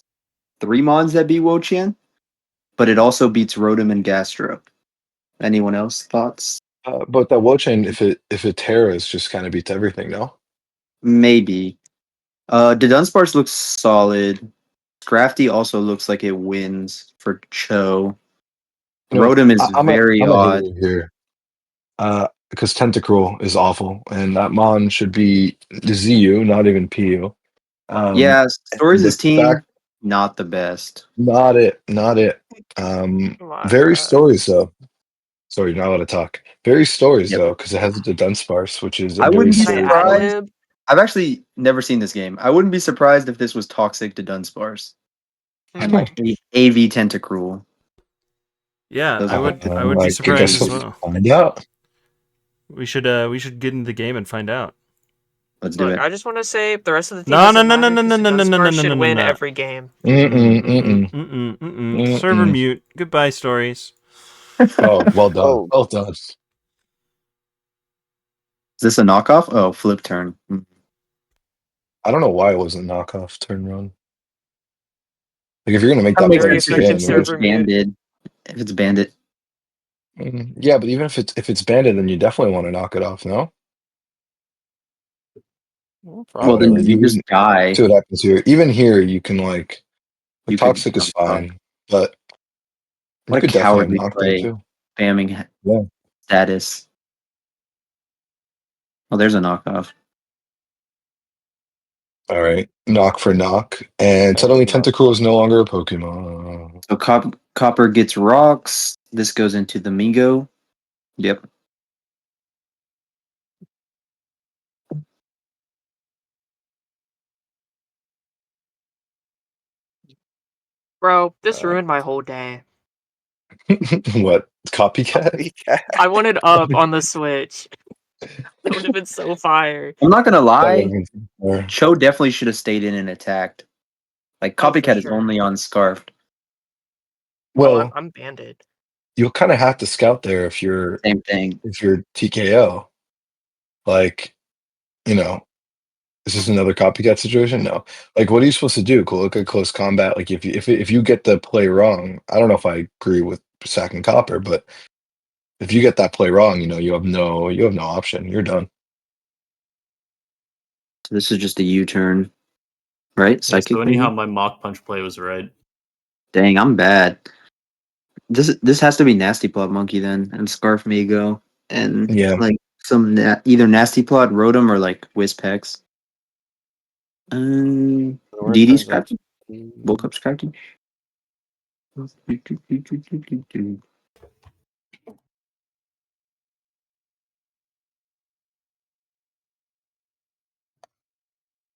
S7: 3 Mons that beat Wo-Chien, but it also beats Rotom and Gastro. Anyone else thoughts?
S2: But that Wo chain, if it tears, just kind of beats everything, no?
S7: Maybe. The Dunsparce looks solid. Scrafty also looks like it wins for Cho.
S2: You know,
S7: Rotom is
S2: I'm
S7: very
S2: a
S7: odd.
S2: hater here. Because Tentacruel is awful, and that Mon should be ZU, not even PU.
S7: Yeah, Stories'
S2: the
S7: team,
S2: fact-
S7: not the best.
S2: Not it.
S4: Come on,
S2: Very
S4: bro.
S2: Stories though. Sorry, you're not allowed to talk. Very Stories
S7: Yep.
S2: though, because it has the Dunsparce, which is a
S7: I
S2: very
S7: wouldn't be
S4: Can I
S2: Stories
S4: ad
S2: Mon.
S7: surprised.
S4: lib?
S7: I've actually never seen this game. I wouldn't be surprised if this was toxic to Dunsparce and like AV Tentacruel.
S1: Yeah,
S7: Those
S1: I
S7: are
S1: would.
S7: good.
S1: I would be
S2: I
S1: surprised
S2: guess
S1: as
S2: we'll
S1: well.
S2: find out.
S1: We should get into the game and find out.
S7: Let's do
S4: Look,
S7: it.
S4: I just want to say the rest of the team
S1: No,
S4: doesn't
S1: no, no,
S4: matter
S1: no, no,
S4: 'cause
S1: no,
S4: the
S1: no, no, no,
S4: Dunsparce
S1: no,
S4: should
S1: no,
S4: win
S1: no.
S4: every game.
S1: Server
S2: Mm-mm.
S1: mute. Goodbye, Stories.
S2: Oh, well done.
S3: Oh.
S2: Well done.
S7: Is this a knockoff? Oh, flip turn.
S2: I don't know why it wasn't knockoff turn run. Like if you're gonna make
S7: That
S2: that
S7: makes
S2: play,
S4: Very
S2: it's
S4: effective
S2: game.
S4: server mute.
S7: banded. If it's banded.
S2: Yeah, but even if it's banded, then you definitely want to knock it off, no?
S7: Well, then
S2: Whatever.
S7: you just die.
S2: See what happens here. Even here, you can like
S7: You could
S2: toxic is
S7: jump off.
S2: fine, but you
S7: What a
S2: could definitely
S7: cowardly
S2: knock there
S7: play.
S2: too.
S7: Spamming
S2: Yeah.
S7: status. Oh, there's a knockoff.
S2: All right, knock for knock, and suddenly Tentacruel is no longer a Pokemon.
S7: So Copper gets rocks. This goes into the Mingo. Yep.
S4: Bro, this ruined my whole day.
S2: What copycat?
S4: I wanted up on the Switch. It would have been so fire.
S7: I'm not gonna
S2: That
S7: lie.
S2: would've been fair.
S7: Cho definitely should have stayed in and attacked. Like
S4: Oh, for
S7: Copycat is
S4: sure.
S7: only on Scarfed.
S2: Well,
S4: I'm banded.
S2: you'll kind of have to scout there if you're
S7: Same thing.
S2: TKO. Like, you know, is this another copycat situation? No. Like, what are you supposed to do? Look at close combat. Like, if you get the play wrong, I don't know if I agree with Sack and Copper, but if you get that play wrong, you have no option. You're done.
S7: So this is just a U-turn, right?
S6: Yeah,
S7: Psychic.
S6: so anyhow,
S7: Wing?
S6: my mock punch play was right.
S7: Dang, I'm bad. This has to be Nasty Plot Monkey then, and Scarf Migo, and
S2: Yeah.
S7: like some either Nasty Plot Rotom or like Whispex. DD Scrappy, Woke Up Scrappy.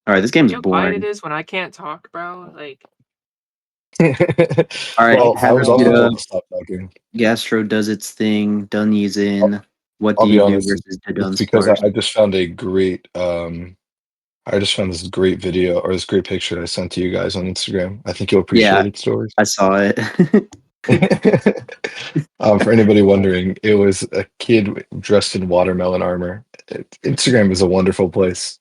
S7: All right, this game's
S4: You know how quiet
S7: boring.
S4: it is when I can't talk, bro? Like,
S7: All right,
S2: Well, I was also
S7: Rabia,
S2: told to stop talking.
S7: Gastro does its thing. Dunye's in. What
S2: I'll
S7: do
S2: be
S7: you do
S2: honest.
S7: versus the
S2: It's because I
S7: Dunsparce?
S2: just found a great I just found this great video or this great picture I sent to you guys on Instagram. I think you'll appreciate its stories.
S7: I saw it.
S2: For anybody wondering, it was a kid dressed in watermelon armor. Instagram is a wonderful place.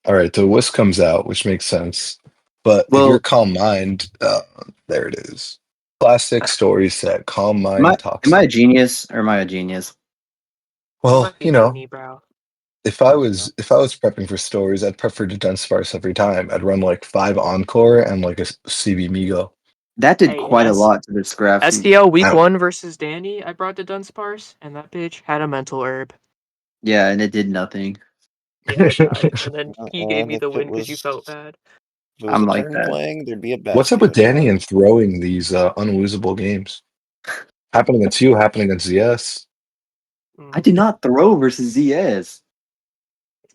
S2: All right, so Wisp comes out, which makes sense. But if you're
S7: Well,
S2: Calm Mind, there it is. Classic story set. Calm
S7: am
S2: Mind,
S7: I a
S2: Toxic.
S7: genius or am I a genius?
S4: You
S2: Well,
S4: might be unibrow.
S2: if I was prepping for stories, I'd prefer to Dunsparce every time. I'd run like 5 Encore and like a CB Migo.
S7: That did
S4: Hey,
S7: quite a lot to this graph.
S4: SDL week
S2: I-
S4: 1 versus Danny, I brought to Dunsparce, and that bitch had a mental herb.
S7: Yeah, and it did nothing.
S4: Yeah, I died. And then he gave
S3: And
S4: me
S3: if
S4: the
S3: it
S4: win because
S3: was
S4: you felt bad.
S3: if it was
S7: I'm
S3: a
S7: like
S3: turn
S7: that.
S3: playing, there'd be a
S2: What's up with
S3: basket.
S2: Danny and throwing these unlosable games? Happened against you, happened against ZS.
S7: I did not throw versus ZS.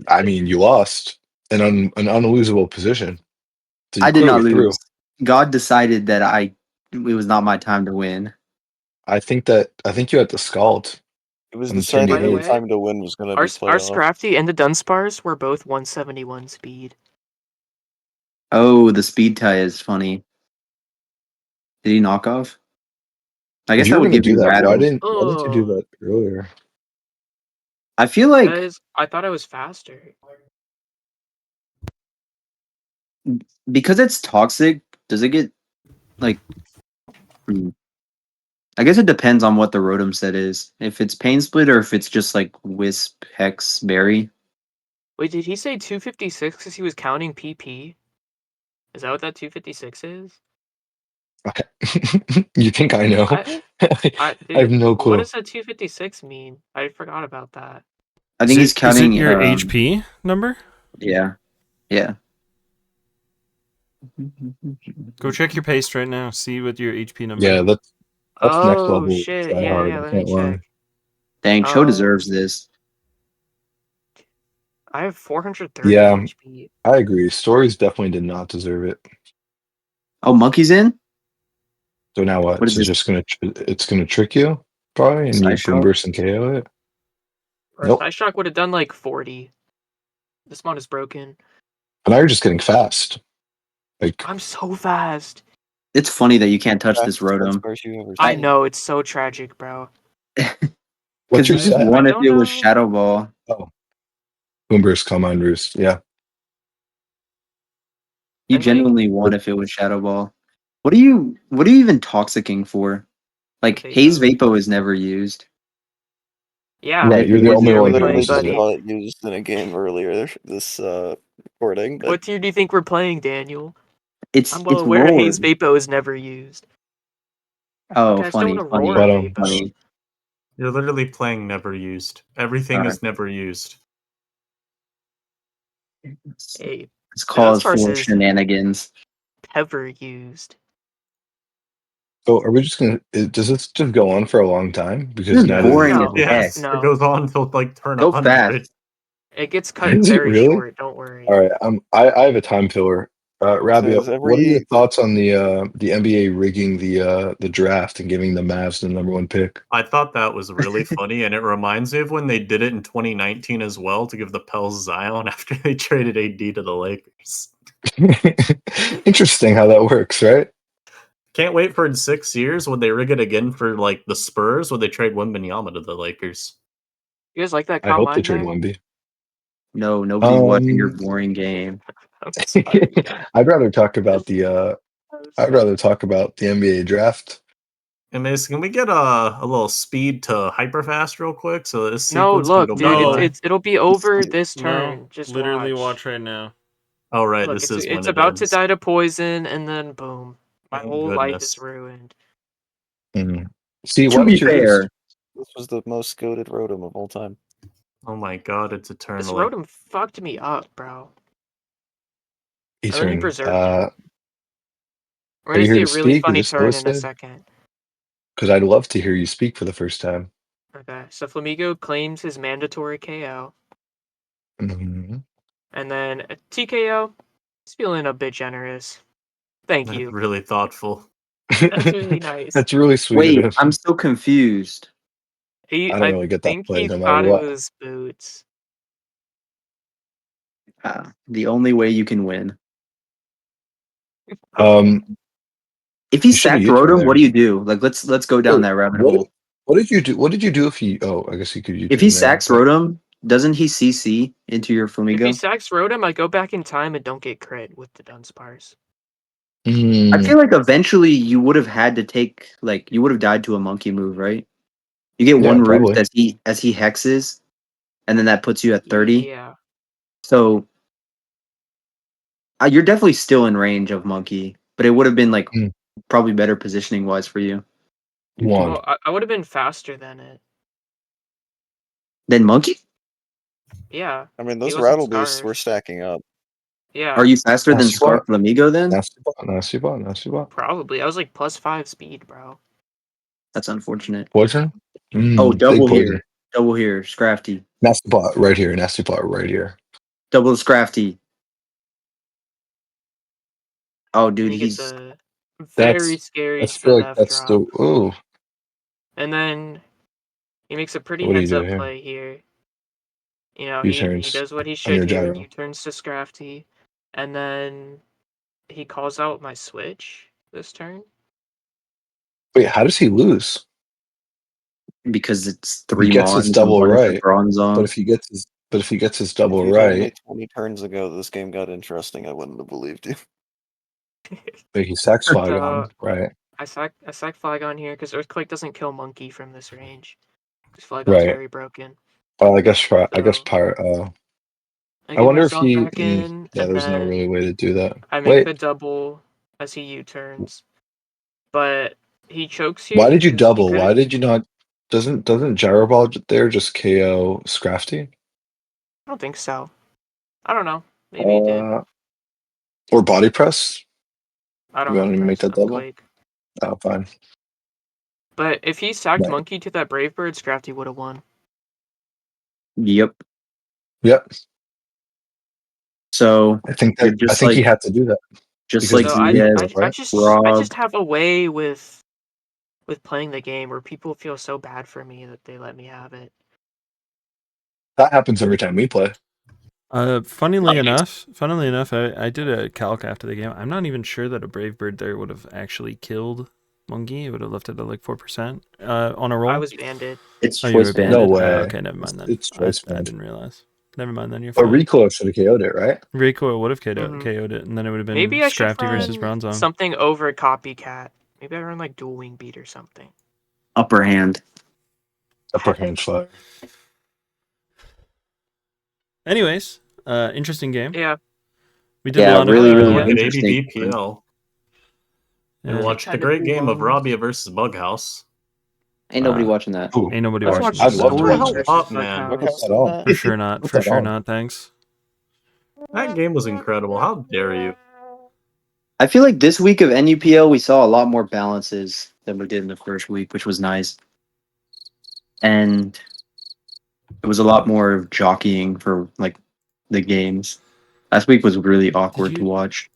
S2: I mean, you lost in an unlosable position. So you
S7: I did not
S2: clearly threw.
S7: lose. God decided that it was not my time to win.
S2: I think you had the scald.
S3: It was
S2: on the
S3: decided
S4: By
S2: turn
S4: the
S2: you
S3: that
S2: made.
S3: the
S4: way,
S3: time to win was going to
S4: our,
S3: be
S4: our
S3: playoff.
S4: Scrafty and the Dunsparce were both 171 speed.
S7: Oh, the speed tie is funny. Did he knock off? I
S2: If
S7: guess
S2: you
S7: that
S2: were
S7: would
S2: gonna
S7: give
S2: do
S7: you
S2: that, why
S7: rattle.
S2: didn't you do
S4: Oh,
S2: that earlier?
S7: I feel like
S4: I thought I was faster.
S7: because it's toxic, does it get like I guess it depends on what the Rotom set is. If it's Pain Split or if it's just like Wisp, Hex, Berry.
S4: Wait, did he say 256 because he was counting PP? Is that what that 256 is?
S2: You think I know?
S4: I
S2: I have
S4: dude,
S2: no
S4: what
S2: clue.
S4: does that 256 mean? I forgot about that.
S7: I think he's
S1: Is
S7: counting
S1: it your HP number?
S7: yeah. Yeah.
S1: Go check your paste right now. See what your HP number.
S2: Yeah, that's next
S4: Oh
S2: level
S4: shit!
S2: try
S4: Yeah,
S2: hard.
S4: yeah.
S2: I
S4: Let me
S2: can't lie.
S4: check.
S7: Dang, Cho deserves
S4: Um,
S7: this.
S4: I have 430
S2: Yeah,
S4: HP.
S2: I agree. Stories definitely did not deserve it.
S7: Oh, Monkey's in?
S2: So now what?
S7: What is
S2: So
S7: this?
S2: it's gonna trick you probably, and you
S7: Side
S2: boom
S7: shot?
S2: burst and KO it.
S4: Or
S2: Nope.
S4: Side Shock would have done like 40. This mod is broken.
S2: But now you're just getting fast. Like
S4: I'm so fast.
S7: It's funny that you can't touch this
S3: Fastest
S7: Rotom.
S3: Dunsparce you've ever
S4: I
S3: seen.
S4: know it's so tragic, bro.
S2: what's
S7: Because
S2: your
S7: you just
S2: set?
S4: I
S7: won if
S4: don't
S7: it was
S4: know.
S7: Shadow Ball.
S2: Oh, boom burst, calm mind roost. Yeah.
S7: You
S4: And like
S7: genuinely won if it was Shadow Ball. What are you even toxicking for? Like Haze
S4: Vapo.
S7: Vapo is never used.
S4: Yeah,
S2: Right, you're
S7: It
S2: the
S7: is
S2: only
S4: tier
S2: one
S4: we
S2: who
S4: playing,
S3: Literally
S2: uses
S3: just
S2: it.
S4: buddy?
S3: saw it used in a game earlier this recording. But
S4: What tier do you think we're playing, Daniel? I'm well
S7: it's
S4: aware Haze
S7: roared.
S4: Vapo is never used.
S7: Oh,
S4: Okay, I still want
S7: funny,
S4: to
S7: funny,
S4: roar
S2: But
S4: Vapo.
S7: funny.
S6: You're literally playing never used. Everything
S7: Alright.
S6: is never used.
S4: Hey,
S7: It's
S4: the
S7: called
S4: Dunsparce
S7: for
S4: is
S7: shenanigans.
S4: ever used.
S2: So are we just gonna? Does this just go on for a long time?
S7: This
S2: Because
S7: is
S2: now that
S7: boring as
S4: No,
S7: heck.
S6: Yes, it
S4: no.
S6: goes on until like turn
S7: Go
S6: 100.
S7: fast.
S4: It gets cut
S2: is it
S4: very
S2: really?
S4: short. Don't worry.
S2: All right. I have a time filler. Rabia,
S3: says
S2: what are your
S3: every
S2: thoughts on the NBA rigging the draft and giving the Mavs the #1 pick?
S6: I thought that was really funny, and it reminds me of when they did it in 2019 as well to give the Pels Zion after they traded AD to the Lakers.
S2: Interesting how that works, right?
S6: Can't wait for in 6 years when they rig it again for like the Spurs when they trade Wembanyama to the Lakers.
S4: You guys like that
S2: I hope they
S4: combine
S2: trade
S4: there?
S2: Wemby.
S7: No, nobody's watching your
S2: Um,
S7: boring game.
S4: I'm sorry.
S2: I'd rather talk about the
S4: I'm
S2: I'd
S4: sorry.
S2: rather talk about the NBA draft.
S6: And Mason, can we get a little speed to hyperfast real quick so this
S4: No,
S6: sequence can
S4: look,
S6: go
S4: dude,
S6: by?
S1: No.
S4: it'll be over
S2: It's-
S4: this
S1: No,
S4: turn. Just
S1: literally
S4: watch.
S1: watch right now.
S6: Oh right,
S4: Look,
S6: this is when
S4: it's
S6: it
S4: about to
S6: ends.
S4: die to poison, and then boom, my
S6: Thank
S4: whole life is
S6: goodness.
S4: ruined.
S2: Mhm. See,
S7: To
S2: why
S7: be
S2: don't you roost?
S7: fair,
S3: this was the most goated Rotom of all time.
S6: Oh my god, it's
S4: This
S6: eternally.
S4: Rotom fucked me up, bro. And then he
S2: Etern.
S4: berserked me. We're
S2: Are
S4: gonna
S2: you here
S4: see
S2: to
S4: a really
S2: speak? Is
S4: funny
S2: this
S4: turn in a
S2: listed?
S4: second.
S2: Because I'd love to hear you speak for the first time.
S4: Okay, so Flamigo claims his mandatory KO,
S2: Mhm.
S4: and then a TKO. He's feeling a bit generous. Thank
S6: That's
S4: you.
S6: really thoughtful.
S4: That's really nice.
S2: That's really sweet of
S7: wait,
S2: him.
S7: I'm so confused.
S2: I don't
S4: I
S2: really get that
S4: think
S2: play
S4: he
S2: no matter
S4: thought it
S2: what.
S4: was boots.
S7: The only way you can win.
S2: Um,
S7: If he
S2: you should have
S7: sacked
S2: U-turned
S7: Rotom, what
S2: there.
S7: do you do? Like let's go down
S2: Wait,
S7: that rabbit
S2: what?
S7: hole.
S2: What did you do? What did you do if he? Oh, I guess he could
S7: If he
S2: U-turn there.
S7: sacks
S2: But
S7: Rotom, doesn't he CC into your
S4: If he
S7: Flamigo?
S4: sacks Rotom, I go back in time and don't get crit with the Dunsparce.
S7: I feel like eventually you would have had to take you would have died to a monkey move, right? You get
S2: Yeah,
S7: one roost
S2: probably.
S7: as he hexes, and then that puts you at 30.
S4: Yeah.
S7: So you're definitely still in range of monkey, but it would have been
S2: Mm.
S7: probably better positioning wise for you.
S2: One.
S4: Well, I would have been faster than it.
S7: Then monkey?
S4: Yeah.
S3: I mean,
S4: He
S3: those
S4: wasn't
S3: rattle boosts were
S4: scarred.
S3: stacking up.
S4: Yeah.
S7: Are you faster than
S2: Nasty bot.
S7: Scarf Flamigo then?
S2: Nasty bot. Nasty bot. Nasty bot.
S4: Probably. I was like +5 speed, bro.
S7: That's unfortunate.
S2: Poison.
S7: Oh,
S2: Big
S7: double
S2: poison.
S7: here. Double here. Scrafty.
S2: Nasty bot right here. Nasty bot right here.
S7: Double Scrafty. Oh, dude,
S4: And he gets
S7: he's
S4: a very scary
S2: I feel like
S4: F
S2: that's the.
S4: drop.
S2: Oh,
S4: And then he makes a pretty
S2: what do you
S4: heads
S2: do
S4: up
S2: here?
S4: play here. You know, he
S2: U-turns
S4: does what he
S2: on
S4: should
S2: your
S4: here.
S2: gyro.
S4: U-turns to Scrafty. And then he calls out my switch this turn.
S2: Wait, how does he lose?
S7: because it's
S2: He
S7: 3
S2: gets his
S7: Mons and
S2: double
S7: 1 is the
S2: right,
S7: bronze
S2: but
S7: on.
S2: if he gets his
S3: If
S2: double
S3: you told me
S2: right,
S3: 20 turns ago this game got interesting, I wouldn't have believed you.
S2: wait, he sacks Flygon,
S4: So
S2: right?
S4: I sack Flygon here because Earthquake doesn't kill Monkey from this range. Because Flygon's
S2: Right.
S4: very broken.
S2: Well, I guess
S4: So
S2: Pirate.
S4: I
S2: I
S4: get
S2: wonder if
S4: myself
S2: he.
S4: back in,
S2: Yeah,
S4: and
S2: there's no really
S4: then
S2: way to do that.
S4: I make
S2: Wait,
S4: the double as he U-turns. But he chokes here
S2: why did you
S4: because he
S2: double?
S4: could
S2: Why
S4: have.
S2: did you not? Doesn't Gyro Ball there just KO Scrafty?
S4: I don't think so. I don't know. Maybe he did.
S2: Or Body Press?
S4: I don't
S2: You want
S4: have
S2: to make
S4: press.
S2: that
S4: I'm
S2: double?
S4: Quake.
S2: Oh, fine.
S4: But if he sacked
S2: Right.
S4: Monkey to that Brave Bird, Scrafty would have won.
S7: Yep.
S2: Yep.
S7: So
S2: I think
S7: you're
S2: that. I
S7: just
S2: think he
S7: like
S2: had to do that.
S7: just
S2: because
S7: like
S2: it's
S4: So
S2: a
S7: he has
S2: neutral, right?
S4: I
S7: Rob.
S4: just have a way with playing the game where people feel so bad for me that they let me have it.
S2: That happens every time we play.
S1: Funnily enough, I did a calc after the game. I'm not even sure that a Brave Bird there would have actually killed Monkey. It would have left it at like 4% on a roll.
S4: I was banded.
S7: It's
S1: Oh, you were
S7: choice band.
S2: No
S1: banded.
S2: way.
S1: Okay, never mind then.
S2: It's
S1: I
S2: choice band.
S1: didn't realize. Never mind then. You're
S2: But
S1: fine.
S2: Recoil should have KO'd it, right?
S1: Recoil would have KO'd
S4: Mhm.
S1: it, and then it would have been
S4: Maybe I should
S1: Scrafty versus
S4: run
S1: Bronzong.
S4: something over Copycat. Maybe I run like Dual Wing Beat or something.
S7: Upper hand.
S2: Upper hand fire.
S1: Anyways, interesting game.
S4: Yeah.
S1: We did
S7: Yeah,
S1: a lot
S7: really,
S1: of
S7: really
S4: yeah.
S6: Look at
S7: interesting.
S6: ABDPL and
S1: yeah.
S6: watch the
S4: Kinda
S6: great game of
S4: belongs.
S6: Rabia versus Bughouse.
S7: Ain't nobody watching that.
S2: Ooh,
S1: Ain't nobody
S4: Let's
S1: watching
S4: watch
S1: that.
S2: I'd love to
S4: Story
S2: watch
S6: Hold
S2: it.
S4: versus
S6: up, man.
S2: What
S4: Bughouse.
S2: comes that on?
S1: For sure not.
S2: What's
S1: For
S2: that
S1: sure
S2: on?
S1: not. Thanks.
S6: That game was incredible. How dare you?
S7: I feel like this week of NUPL we saw a lot more balances than we did in the first week, which was nice. And it was a lot more jockeying for like the games. Last week was really awkward to watch.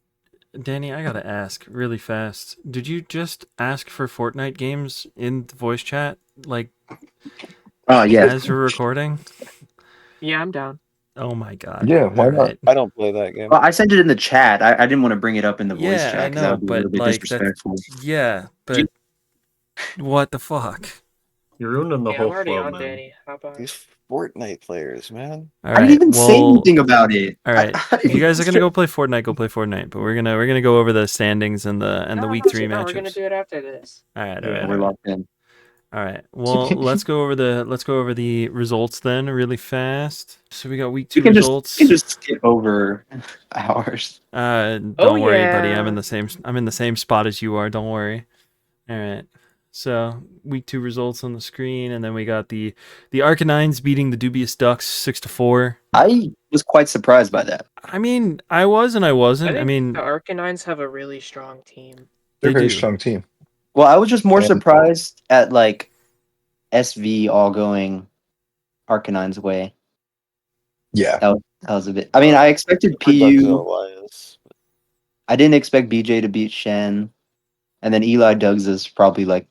S1: Danny, I gotta ask really fast. Did you just ask for Fortnite games in the voice chat, like
S7: Yeah.
S1: as we're recording?
S4: Yeah, I'm down.
S1: Oh my god.
S2: Yeah, why not?
S1: Alright.
S3: I don't play that game.
S7: Well, I sent it in the chat. I didn't want to bring it up in the voice
S1: Yeah,
S7: chat
S1: I
S7: because that
S1: know,
S7: would be a little
S1: but
S7: bit
S1: like
S7: disrespectful.
S1: yeah, but what the fuck?
S6: You're ruining the
S4: Yeah, I'm
S6: whole
S4: already
S6: flow,
S4: on
S6: man.
S4: Danny. How about
S3: These Fortnite players, man.
S1: All
S7: I
S1: right.
S7: didn't even say
S1: well,
S7: anything about it.
S1: all right. If you guys are gonna go play Fortnite, go play Fortnite. But we're gonna go over the standings and the week 3
S4: No, we're gonna
S1: matchups.
S4: do it after this.
S1: All right.
S7: Yeah, we're locked in.
S1: All right. Well, let's go over the results then really fast. So we got week 2 results.
S7: You can just skip over ours.
S1: Don't
S4: Oh,
S1: worry, buddy.
S4: yeah.
S1: I'm in the same spot as you are. Don't worry. All right. So week 2 results on the screen, and then we got the Arcanines beating the Dubious Ducks 6-4.
S7: I was quite surprised by that.
S1: I mean, I was and I wasn't.
S4: I
S1: I
S4: think
S1: mean,
S4: the Arcanines have a really strong team.
S2: They're a
S1: They
S2: very
S1: do.
S2: strong team.
S7: Well, I was just more
S2: And-
S7: surprised at like SV all going Arcanine's way.
S2: Yeah.
S7: That was a bit. I mean, I expected
S3: Ducks
S7: PU.
S3: Elias.
S7: I didn't expect BJ to beat Shen, and then Eli Duggs is probably like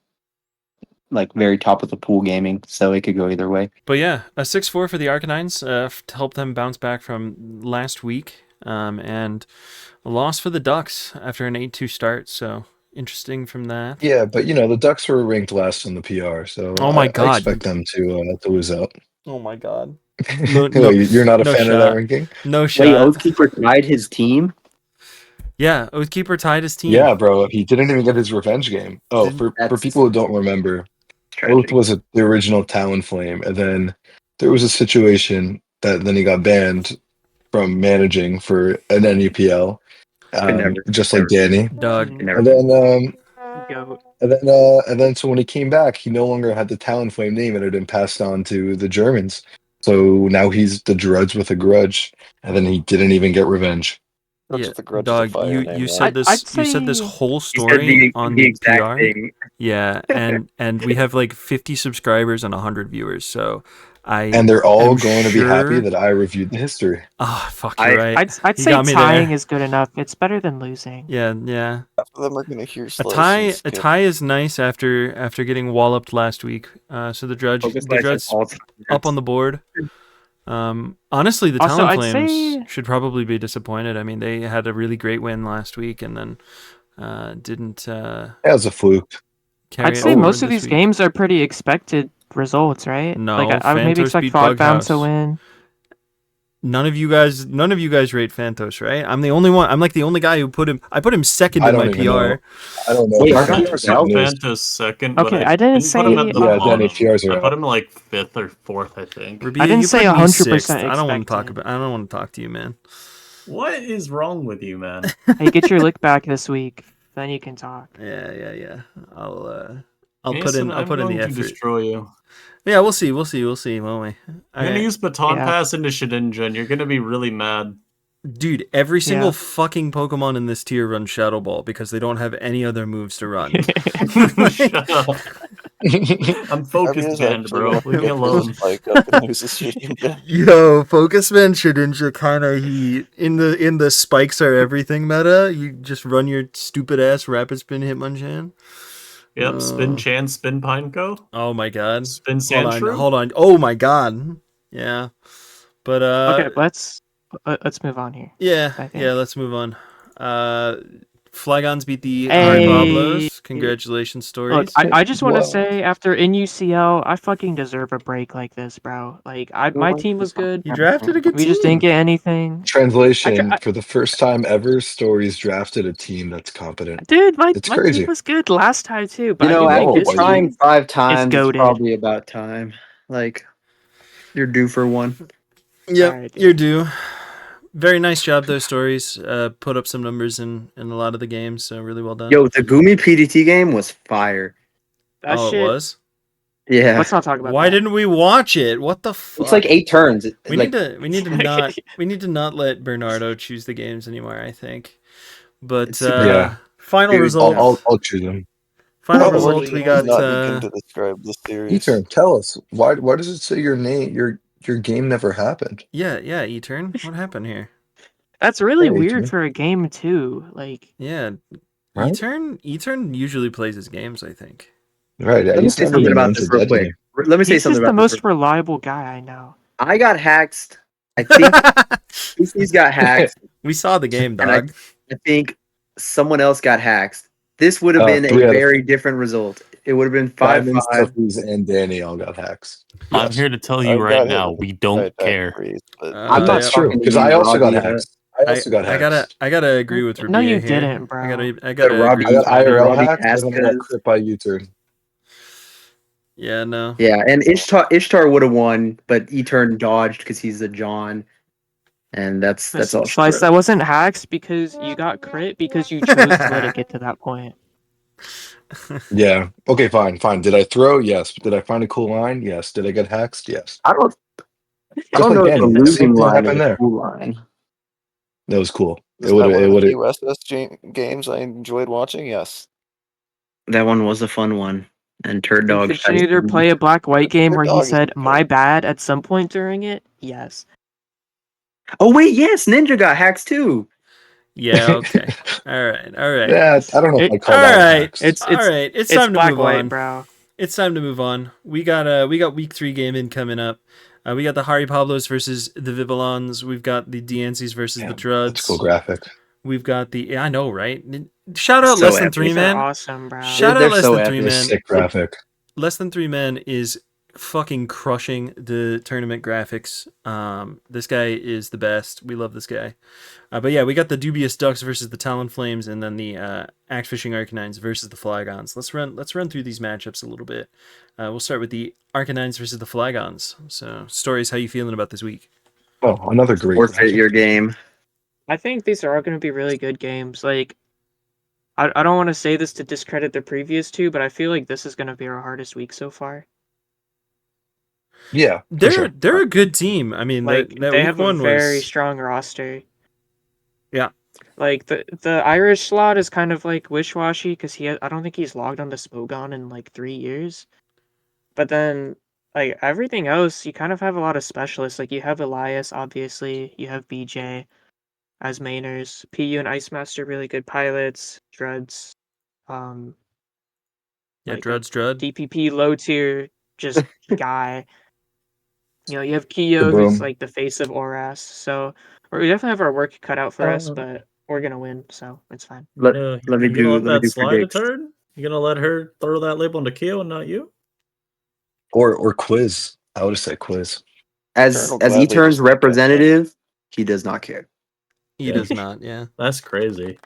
S7: very top of the pool gaming, so it could go either way.
S1: But yeah, a 6-4 for the Arcanines to help them bounce back from last week, and a loss for the Ducks after an 8-2 start. So interesting from that.
S2: Yeah, but the Ducks were ranked last in the PR, so
S1: Oh my
S2: I
S1: God.
S2: expect them to lose out.
S1: Oh my God. No,
S2: No,
S1: no,
S2: you're not a
S1: no
S2: fan of that
S1: shot.
S2: ranking?
S1: No
S7: Wait,
S1: shot.
S7: Oathkeeper tied his team?
S1: Yeah, Oathkeeper tied his team.
S2: Yeah, bro. He didn't even get his revenge game. Oh,
S1: Didn't-
S2: for
S7: That's
S2: people who don't remember, Oath
S7: tragic.
S2: was the original Talonflame, and then there was a situation that then he got banned from managing for an NUPL,
S7: Could never.
S2: just
S7: never.
S2: like Danny.
S1: Dog.
S7: Could never.
S2: And then
S4: Goat.
S2: and then so when he came back, he no longer had the Talonflame name, and it had been passed on to the Germans. So now he's the Drudge with a grudge, and then he didn't even get revenge.
S3: Grudge
S1: Yeah,
S3: with a grudge is a
S1: dog.
S3: fire
S1: You
S3: name,
S1: said
S3: man.
S1: this.
S4: I'd
S1: You said this
S4: say-
S1: whole
S7: He said
S1: story on
S7: the exact
S1: PR.
S7: thing.
S1: Yeah, and we have like 50 subscribers and 100 viewers. So
S2: And they're all
S1: am
S2: going to be happy
S1: sure-
S2: that I reviewed the history.
S1: Oh, fuck, you're right.
S4: I'd
S1: You
S4: say
S1: got me
S4: tying
S1: there.
S4: is good enough. It's better than losing.
S1: Yeah, yeah.
S3: Half of them are gonna hear
S1: A
S3: Slice
S1: tie,
S3: and
S1: a
S3: skip.
S1: tie is nice after getting walloped last week. So the Drudge,
S7: Focus
S1: the
S7: Lights
S1: Drudge's
S7: is all-time
S1: up on the board. Honestly, the
S4: Also, I'd
S1: Talonflames
S4: say-
S1: should probably be disappointed. I mean, they had a really great win last week and then didn't
S2: That was a fluke.
S1: carry
S4: I'd
S1: it
S4: say
S1: forward
S4: most of
S1: this
S4: these
S1: week.
S4: games are pretty expected results, right?
S1: No,
S4: like I would maybe
S1: Phantos
S4: expect
S1: beat
S4: Fogbound to
S1: Bughouse.
S4: win.
S1: None of you guys rate Phantos, right? I'm the only one. I'm like the only guy who put him. I put him second
S2: I
S1: in my
S2: don't even
S1: PR.
S2: know. I don't know.
S7: Wait,
S2: who
S7: are
S2: Phantos
S7: PRs
S2: even
S7: out?
S2: is.
S6: Phantos second, but
S4: Okay,
S6: I
S4: I didn't
S6: put him
S4: say-
S6: at the
S2: Yeah,
S6: bottom.
S2: Danny, PRs are
S6: I put
S2: out.
S6: him like 5th or 4th, I think.
S1: Rabia,
S4: I didn't
S1: you
S4: say
S1: put me
S4: 100%
S1: sixth. I don't want to talk
S4: expected.
S1: about. I don't want to talk to you, man.
S6: What is wrong with you, man?
S4: Hey, get your lick back this week, then you can talk.
S1: Yeah. I'll put
S6: Mason,
S1: in. I'll
S6: I'm
S1: put in
S6: going
S1: the
S6: to
S1: effort.
S6: destroy you.
S1: Yeah, we'll see, won't we?
S6: I'm gonna use Baton
S4: Yeah.
S6: Pass into Shedinja, and you're gonna be really mad.
S1: Dude, every single
S4: Yeah.
S1: fucking Pokemon in this tier runs Shadow Ball because they don't have any other moves to run.
S6: Shut up. I'm focused,
S3: Rabia's
S6: band,
S3: actually
S6: bro.
S3: gonna
S6: Leave me
S3: pick
S6: alone.
S3: his Spike up and use his Shedinja.
S1: Yo, Focus Man Shedinja kinda he in the spikes are everything meta. You just run your stupid ass Rapid Spin Hitmonchan.
S6: Yep, Spin Chan, Spin Pineco,
S1: Oh my god.
S6: Spin
S1: Hold
S6: Sandshrew.
S1: on. Oh my god. Yeah. But
S4: Okay, let's move on here.
S1: yeah,
S4: I think.
S1: yeah, let's move on. Flygons beat the
S4: Hey.
S1: Hard Pablos. Congratulations, stories.
S4: Look, I just want to
S2: Wow.
S4: say after NUCL, I fucking deserve a break like this, bro. Like my team was good.
S1: You drafted a good
S4: We
S1: team.
S4: just didn't get anything.
S2: Translation:
S4: I-
S2: for the first time ever, Stories drafted a team that's competent.
S4: Dude, my
S2: It's
S4: team
S2: crazy.
S4: was good last time too. But
S7: You know,
S4: I
S2: No,
S4: mean,
S2: it
S7: after
S4: this
S2: wasn't.
S7: trying
S4: team,
S7: 5 times, it's
S4: goated.
S7: probably about time. Like, you're due for one.
S1: Yep,
S4: Alright, dude.
S1: you're due. Very nice job, those stories. Put up some numbers in a lot of the games, so really well done.
S7: Yo, the Gumi PDT game was fire.
S4: That
S1: oh,
S4: shit.
S1: it was?
S7: Yeah.
S4: Let's not talk about
S1: Why
S4: that.
S1: didn't we watch it? What the fuck?
S7: It's like 8 turns.
S1: We
S7: Like,
S1: need to not let Bernardo choose the games anymore, I think. But
S7: It's super-
S2: Yeah.
S1: final
S7: Dude,
S1: result.
S2: I'll choose them.
S1: Final
S3: How
S1: result.
S3: would
S1: We
S3: you
S1: got.
S3: not begin to describe this series.
S2: E-turn, tell us why does it say your name? Your game never happened.
S1: Yeah. E-turn. What happened here?
S4: That's really
S2: Hey,
S4: weird
S2: Jimmy.
S4: for a game too. Like,
S1: Yeah.
S2: Right?
S1: E-turn usually plays his games, I think.
S2: Right.
S7: let me say something about this real quick. Let me say
S4: he's
S7: something
S4: just the
S7: about this.
S4: most reliable guy I know.
S7: I got hacked. I think PC's got hacked.
S1: We saw the game,
S7: And
S1: dog.
S7: I think someone else got hacked. This would have been a
S2: 3 out of
S7: very different result. It would have been
S2: 5-5.
S7: 5-5.
S2: Stuffies and Danny all got hacks.
S8: I'm
S2: Yes.
S8: here to tell
S3: I
S8: you
S3: got
S8: right
S3: hit
S8: now,
S3: with
S8: we
S3: a
S8: don't
S3: right back
S8: care.
S3: freeze, but
S7: I'm not
S2: That's true
S7: talking to
S2: because
S7: you,
S2: I also got
S7: Rabia.
S2: hacks. I also got hacks.
S1: I gotta agree with Rabia
S4: No, you
S1: here.
S4: didn't, bro.
S1: I gotta
S7: Robbie-
S1: agree
S2: I
S1: with
S2: got IRL
S7: Robbie
S2: hacked and then I got
S7: Vasquez.
S2: crit by U-turn.
S1: Yeah, no.
S7: Yeah, and Ishtar would have won, but E-turn dodged because he's a John. And that's all. she
S4: Slice,
S7: wrote.
S4: that wasn't hacks because you got crit because you chose to let it get to that point.
S2: Yeah. Okay, fine. Did I throw? Yes. Did I find a cool line? Yes. Did I get hacks? Yes.
S7: I don't
S2: Just
S7: know
S2: like
S7: if the
S2: Danny.
S7: losing
S2: Same thing
S7: line is
S2: happened
S7: a
S2: there.
S7: cool line.
S2: That was cool.
S3: is
S2: It would
S3: that one
S2: it
S3: of the
S2: would
S3: few SS games I enjoyed watching? Yes.
S7: That one was a fun one. And Turd Dog.
S4: Did Shengineer play a black-white game where he
S3: Dog is
S4: said,
S3: good.
S4: my bad, at some point during it? Yes.
S7: Oh wait, yes, Ninja got hacks too.
S1: Yeah, okay. All right.
S2: Yeah, I don't know if I call
S1: All
S2: that
S1: right.
S2: hacks.
S4: It's
S1: It's time to move
S4: black-white,
S1: on.
S4: bro.
S1: It's time to move on. We got week 3 gaming coming up. We got the Hari Pablos versus the Vivillons. We've got the DNCs versus the Druds.
S2: That's a cool graphic.
S1: We've got the I know, right? Shout out
S7: So
S1: Less Than
S7: epic.
S1: 3
S4: These
S1: Man.
S4: are awesome, bro.
S1: Shout
S7: They're
S1: out Less
S7: so
S1: Than 3
S7: epic.
S1: Man.
S2: Sick graphic.
S1: Less Than 3 Men is fucking crushing the tournament graphics. This guy is the best. We love this guy. But yeah, we got the Dubious Ducks versus the Talon Flames, and then the Axe Fishing Arcanines versus the Flygons. Let's run through these matchups a little bit. We'll start with the Arcanines versus the Flygons. So, Stories, how you feeling about this week?
S2: Oh, another great
S7: Forfeit
S2: matchup.
S7: your game.
S4: I think these are all going to be really good games. Like, I don't want to say this to discredit the previous two, but I feel like this is going to be our hardest week so far.
S2: Yeah, for
S1: They're
S2: sure.
S1: they're a good team. I mean,
S4: Like,
S1: that
S4: they
S1: week
S4: have a
S1: one
S4: very
S1: was
S4: strong roster.
S1: Yeah.
S4: Like, the Irish slot is kind of like wish-washy because I don't think he's logged onto Smogon in like 3 years. But then, like, everything else, you kind of have a lot of specialists. Like, you have Elias, obviously. You have BJ as mainers. PU and Ice Master, really good pilots. Druds,
S1: yeah,
S4: like
S1: Drud's Drud.
S4: DPP low tier, just guy. You know, you have Kiyo,
S2: The
S4: who's
S2: boom.
S4: like the face of Oras. So we definitely have our work cut out for us, but we're gonna win, so it's fine.
S7: Let me
S5: You gonna let that
S7: do
S5: slide a
S7: predicts.
S5: turn? You gonna let her throw that label into Keo and not you?
S2: Or quiz. I would have said quiz.
S7: As
S3: Colonel
S7: as
S3: gladly
S7: E-Turn's
S3: just got that.
S7: representative, he does not care.
S1: He
S5: Yeah.
S1: does not. Yeah.
S5: That's crazy.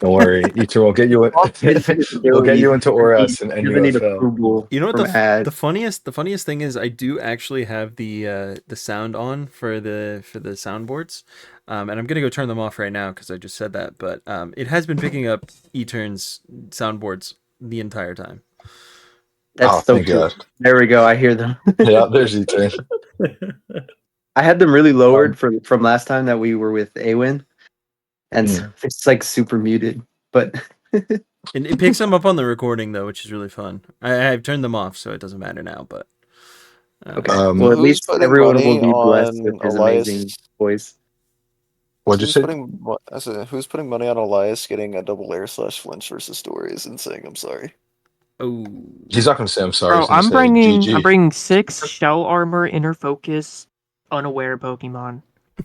S2: Don't worry, Eater will get you. We'll get you into Oras and
S7: He doesn't need
S2: NUFL.
S7: approval
S1: You know what
S7: from ad.
S1: the funniest thing is, I do actually have the sound on for the soundboards, and I'm gonna go turn them off right now because I just said that. But it has been picking up E-Turn's soundboards the entire time.
S7: That's
S2: Oh,
S7: so
S2: thank
S7: cool.
S2: God.
S7: There we go. I hear them.
S2: Yeah, there's Eater.
S7: I had them really lowered from last time that we were with Awin, and so
S2: Mm.
S7: it's like super muted. But
S1: And it picks them up on the recording though, which is really fun. I've turned them off, so it doesn't matter now. But
S7: okay,
S3: So
S7: well at
S3: who's
S7: least
S3: putting
S7: everyone will
S3: money
S7: be blessed with
S3: on
S7: his
S3: Elias?
S7: amazing voice.
S2: What'd you say?
S3: Who's putting money on Elias getting a double air / flinch versus Stories and saying I'm sorry?
S1: oh,
S2: He's not gonna say I'm sorry.
S4: Bro,
S2: He's gonna
S4: I'm
S2: say GG.
S4: bringing 6 shell armor, inner focus, unaware Pokemon.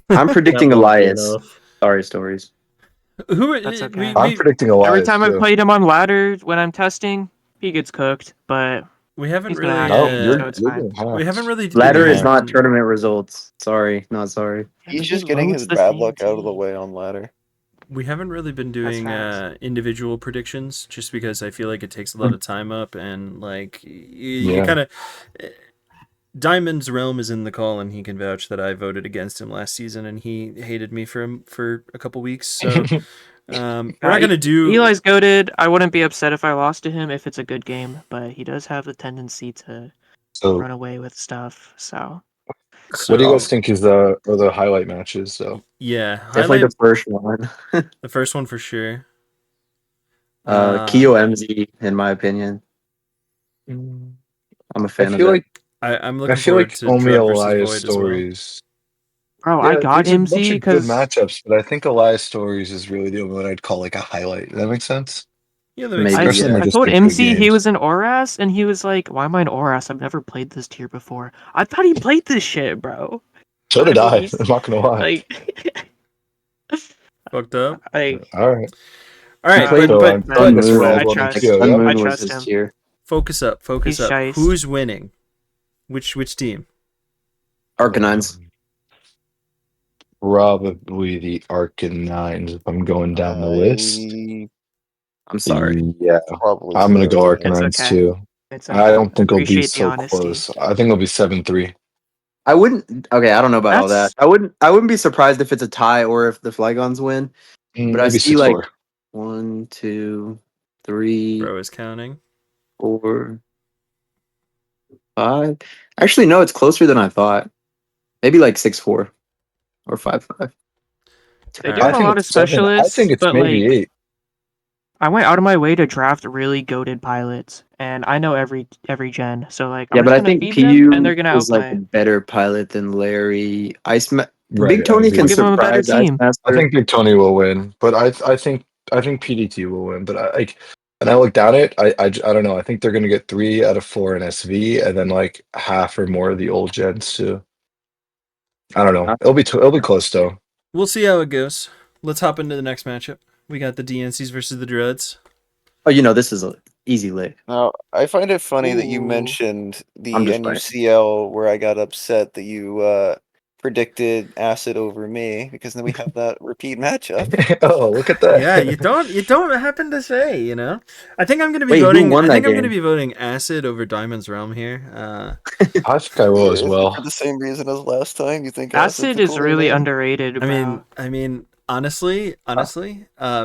S7: I'm
S5: That
S7: predicting
S5: won't be
S7: Elias.
S5: enough.
S7: Sorry, stories.
S1: who are
S4: That's okay.
S2: I'm predicting Elias
S4: Every time I
S2: too.
S4: played him on ladder when I'm testing, he gets cooked, but
S1: we haven't
S4: he's gonna
S1: really
S4: hack
S2: No,
S4: me,
S2: you're
S4: so it's
S2: you're
S4: fine.
S2: getting
S1: we
S2: hacked.
S1: haven't really
S7: Ladder is
S2: Yeah.
S7: not tournament results. Sorry, not sorry.
S4: Yeah,
S3: He's
S4: but
S3: just
S4: he
S3: getting his
S4: loads the
S3: bad
S4: same
S3: luck out of the
S4: team.
S3: way on ladder.
S1: We haven't really been
S4: That's
S1: doing
S4: facts.
S1: individual predictions just because I feel like it takes a lot of time up and like you
S2: Yeah.
S1: kind of Diamond's realm is in the call and he can vouch that I voted against him last season and he hated me for a couple weeks. So we're not gonna do
S4: Eli's goated. I wouldn't be upset if I lost to him if it's a good game, but he does have the tendency to
S2: So,
S4: run away with stuff. So
S2: what do you guys
S1: so
S2: think is are the highlight matches? So,
S1: yeah,
S7: Definitely
S1: highlight
S7: the first one.
S1: the first one for sure.
S7: Kyo MZ, in my opinion. I'm a
S2: I
S7: fan of
S2: feel
S7: that.
S2: like
S1: I'm
S2: I
S1: looking
S2: feel
S1: forward
S2: like
S1: to
S2: only
S1: Drud versus
S2: Elias
S1: Void as well.
S2: Stories.
S4: bro, I
S2: Yeah,
S4: got
S2: there's a bunch
S4: MZ
S2: of good
S4: because
S2: matchups, but I think Elias Stories is really the only one I'd call like a highlight. Does that make sense?
S1: Yeah, that makes
S7: Maybe,
S1: sense.
S2: Especially when
S7: yeah.
S2: they're
S4: I
S2: just
S4: told
S2: like good
S4: MC he
S2: games.
S4: was in Oras, and he was like, "Why am I in Oras? I've never played this tier before." I thought he played this shit, bro.
S2: So did I.
S4: He's-
S2: I'm not gonna lie.
S4: like,
S1: Fucked up.
S4: like,
S2: All right.
S1: All right,
S7: played
S2: So
S1: but
S7: Sun
S2: I guess we're
S7: Moon.
S2: all
S4: I
S2: voting
S4: trust.
S2: Kyo.
S7: Sun
S2: Yep.
S4: I
S7: Moon was
S4: trust
S7: his
S4: him.
S7: tier.
S1: focus up.
S4: He's
S1: Up.
S4: shice.
S1: Who's winning? Which team?
S7: Arcanines.
S2: Probably the Arcanines if I'm going down the list.
S7: I'm sorry.
S2: Yeah,
S3: Probably
S2: I'm gonna go
S3: so, yeah.
S4: It's
S2: Arcanines
S4: okay.
S2: too.
S4: It's
S2: I
S4: okay.
S2: don't think it'll be
S4: Appreciate the
S2: so
S4: honesty.
S2: close. I think it'll be 7-3.
S7: I wouldn't. Okay, I don't know about all that.
S4: That's
S7: I wouldn't be surprised if it's a tie or if the Flygons win. But I
S2: Maybe
S7: see like
S2: 6-4.
S7: 1, 2, 3,
S1: Bro is counting.
S7: 4, 5. Actually, no, it's closer than I thought. Maybe like 6-4 or 5-5.
S4: they
S1: All
S4: do
S2: I
S4: have
S1: right.
S4: a
S2: think
S4: lot of
S2: it's 7. I
S4: specialists,
S2: think it's
S4: but
S2: maybe
S4: like
S2: 8.
S4: I went out of my way to draft really goated pilots, and I know every gen. So like
S7: Yeah,
S4: I'm
S7: but
S4: just
S7: I
S4: gonna
S7: think
S4: feed them, and they're
S7: PU
S4: gonna
S7: is like a
S4: outplay.
S7: better pilot than Larry.
S2: Right,
S7: Big
S2: I
S7: Tony
S2: agree.
S7: can
S4: I'll give them a better
S7: surprise Ice
S4: team.
S2: I
S7: Master.
S2: think Big Tony will win, but I think PDT will win. But I like when I look down it, I don't know. I think they're gonna get 3 out of 4 in SV, and then like half or more of the old gens too. I don't know. It'll be close though.
S1: We'll see how it goes. Let's hop into the next matchup. We got the DNCs versus the Druids.
S7: Oh, this is Easy lick.
S3: Now, I find it funny that you
S4: Ooh.
S3: mentioned the
S7: I'm just playing.
S3: NUCL where I got upset that you predicted Acid over me, because then we have that repeat matchup.
S2: Oh, look at that.
S1: Yeah, you don't happen to say, you know. I think I'm gonna be
S7: Wait, who
S1: voting.
S7: won
S1: I
S7: that
S1: think I'm gonna
S7: game?
S1: be voting Acid over Diamond's Realm here.
S2: I think I will as
S3: Is it
S2: well.
S3: for the same reason as last time? You think Acid's
S4: Acid
S3: a
S4: is
S3: cooler
S4: really
S3: name?
S4: underrated, bro.
S1: I mean, honestly,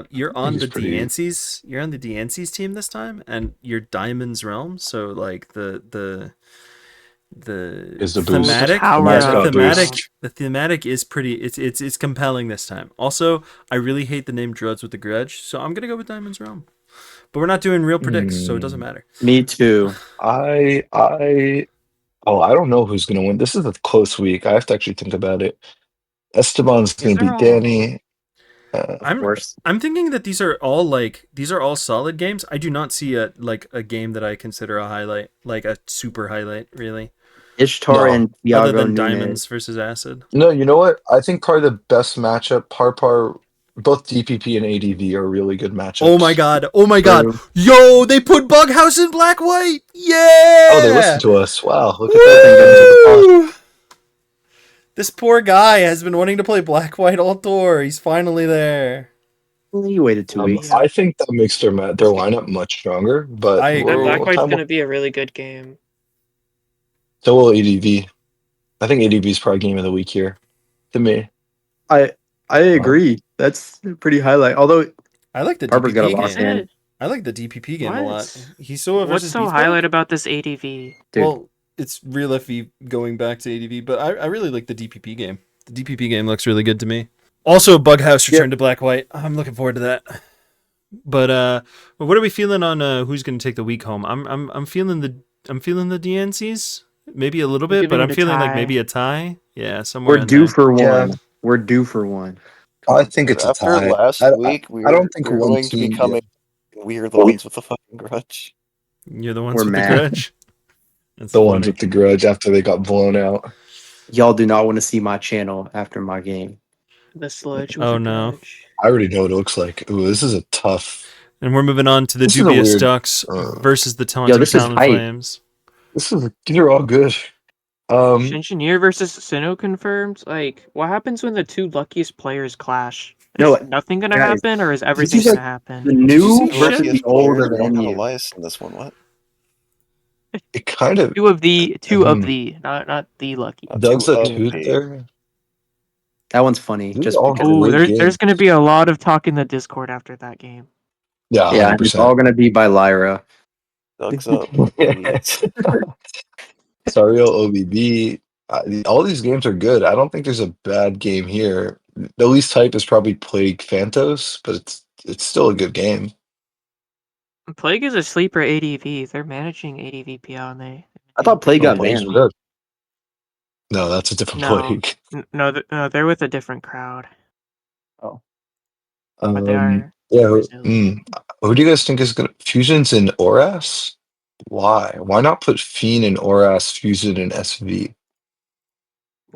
S1: you're on
S2: He's
S1: the
S2: pretty.
S1: D'Ancy's. You're on the D'Ancy's team this time, and you're Diamond's Realm. So like the
S2: Is the
S4: Ooh, the
S2: boost.
S1: thematic,
S2: The
S4: power
S1: yeah,
S4: up,
S2: mascot
S4: bro.
S2: boost.
S1: the thematic is pretty. It's compelling this time. Also, I really hate the name Druids with the Grudge, so I'm gonna go with Diamond's Realm. But we're not doing real predicts, so it doesn't
S2: Hmm.
S1: matter.
S7: Me too.
S2: I don't know who's gonna win. This is a close week. I have to actually think about it. Esteban's gonna
S4: These are
S2: beat
S4: all.
S2: Danny.
S7: Of course.
S1: I'm thinking that these are all solid games. I do not see a game that I consider a highlight, like a super highlight, really,
S7: Ishtar
S2: No,
S7: and
S1: other
S7: Thiago
S1: than
S7: Nunes.
S1: Diamonds versus Acid.
S2: no. You know what? I think probably the best matchup. Parpar, both DPP and ADV are really good
S1: Oh my
S2: matchups.
S1: god! Oh my god!
S7: True.
S1: Yo, they put Bughouse in black white.
S2: Oh, they listen
S1: Yeah!
S2: to us. Wow, look at that.
S7: Thank goodness.
S2: Into the pod.
S1: Woo! This poor guy has been wanting to play black white all tour. He's finally there.
S7: You waited 2 weeks.
S4: Yeah.
S2: I think that makes their lineup much stronger. But
S1: I
S4: And
S1: agree.
S4: Black White's
S2: time will.
S4: gonna be a really good game.
S2: So will ADV. I think ADV is probably game of the week here to me.
S7: I agree. That's a pretty highlight. Although
S1: I like the
S7: Harper's got a
S1: DPP
S7: lost
S1: game.
S7: hand.
S1: I like the DPP game a lot.
S4: What?
S1: Hisoa
S4: What's
S1: versus
S4: so
S1: Beefbag.
S4: highlight about this ADV?
S7: Dude.
S1: Well, it's real iffy going back to ADV, but I really like the DPP game. The DPP game looks really good to me. Also, Bughouse returned to black white. I'm looking forward to that. But what are we feeling on who's going to take the week home? I'm feeling the DNCs maybe a little bit,
S4: Giving
S1: but
S4: it
S1: I'm
S4: a
S1: feeling like
S4: tie.
S1: maybe a tie. Yeah, somewhere
S7: We're
S1: in
S7: due
S1: there.
S7: for
S2: Yeah,
S7: one. We're due for one.
S2: I think it's a
S3: After
S2: tie.
S3: last week,
S2: I don't think
S3: we're
S2: one
S3: going to be
S2: team. Yeah.
S3: coming. We're the ones with the fucking grudge.
S1: You're the ones
S7: We're
S1: with
S7: mad.
S1: the grudge. That's
S2: The
S1: funny.
S2: ones with the grudge after they got blown out.
S7: Y'all do not want to see my channel after my game.
S4: The sludge with
S1: Oh
S4: a
S1: no.
S4: grudge.
S2: I already know what it looks like. Ooh, this is a tough.
S1: And we're moving on to the
S2: This is a
S1: Dubious
S2: weird.
S1: Ducks versus the Taunting
S7: this is
S1: Talon
S7: hype.
S1: Flames.
S2: These are all good.
S4: Shengineer versus Sinnoh confirmed. Like, what happens when the two luckiest players clash? Is
S7: No,
S4: nothing gonna
S7: guys,
S4: happen, or is
S7: this
S4: everything
S7: is like
S4: gonna happen?
S7: the
S1: you
S7: new
S1: see
S3: The
S7: versus
S1: shit?
S7: the
S3: luckiest
S7: old
S3: players
S7: of
S3: don't have
S7: NU.
S3: Elias in this one. What?
S2: It kind of.
S4: Two of the, not the lucky.
S2: Doug's
S3: Two
S2: a
S3: of
S2: toot
S3: the.
S2: there.
S7: That one's funny,
S2: These are
S7: just
S2: all
S7: because.
S4: Oh,
S2: great
S4: there's
S2: games.
S4: gonna be a lot of talk in the Discord after that game.
S2: Yeah,
S7: Yeah, and it's all
S2: 100%.
S7: gonna be by Lyra.
S3: Doug's up, baby.
S2: Sario OBB. All these games are good. I don't think there's a bad game here. The least hype is probably Plague Phantos, but it's still a good game.
S4: Plague is a sleeper ADV. They're managing ADV PL, and they.
S7: I thought Plague
S2: No,
S7: got
S2: Plague's
S7: banned.
S2: good. No, that's a different
S4: No,
S2: Plague.
S4: no, they're with a different crowd,
S7: Oh,
S4: but they are
S2: Yeah.
S4: Brazilian.
S2: Who do you guys think is gonna Fusion's in Oras? Why? Why not put Fiend in Oras, Fusion in SV?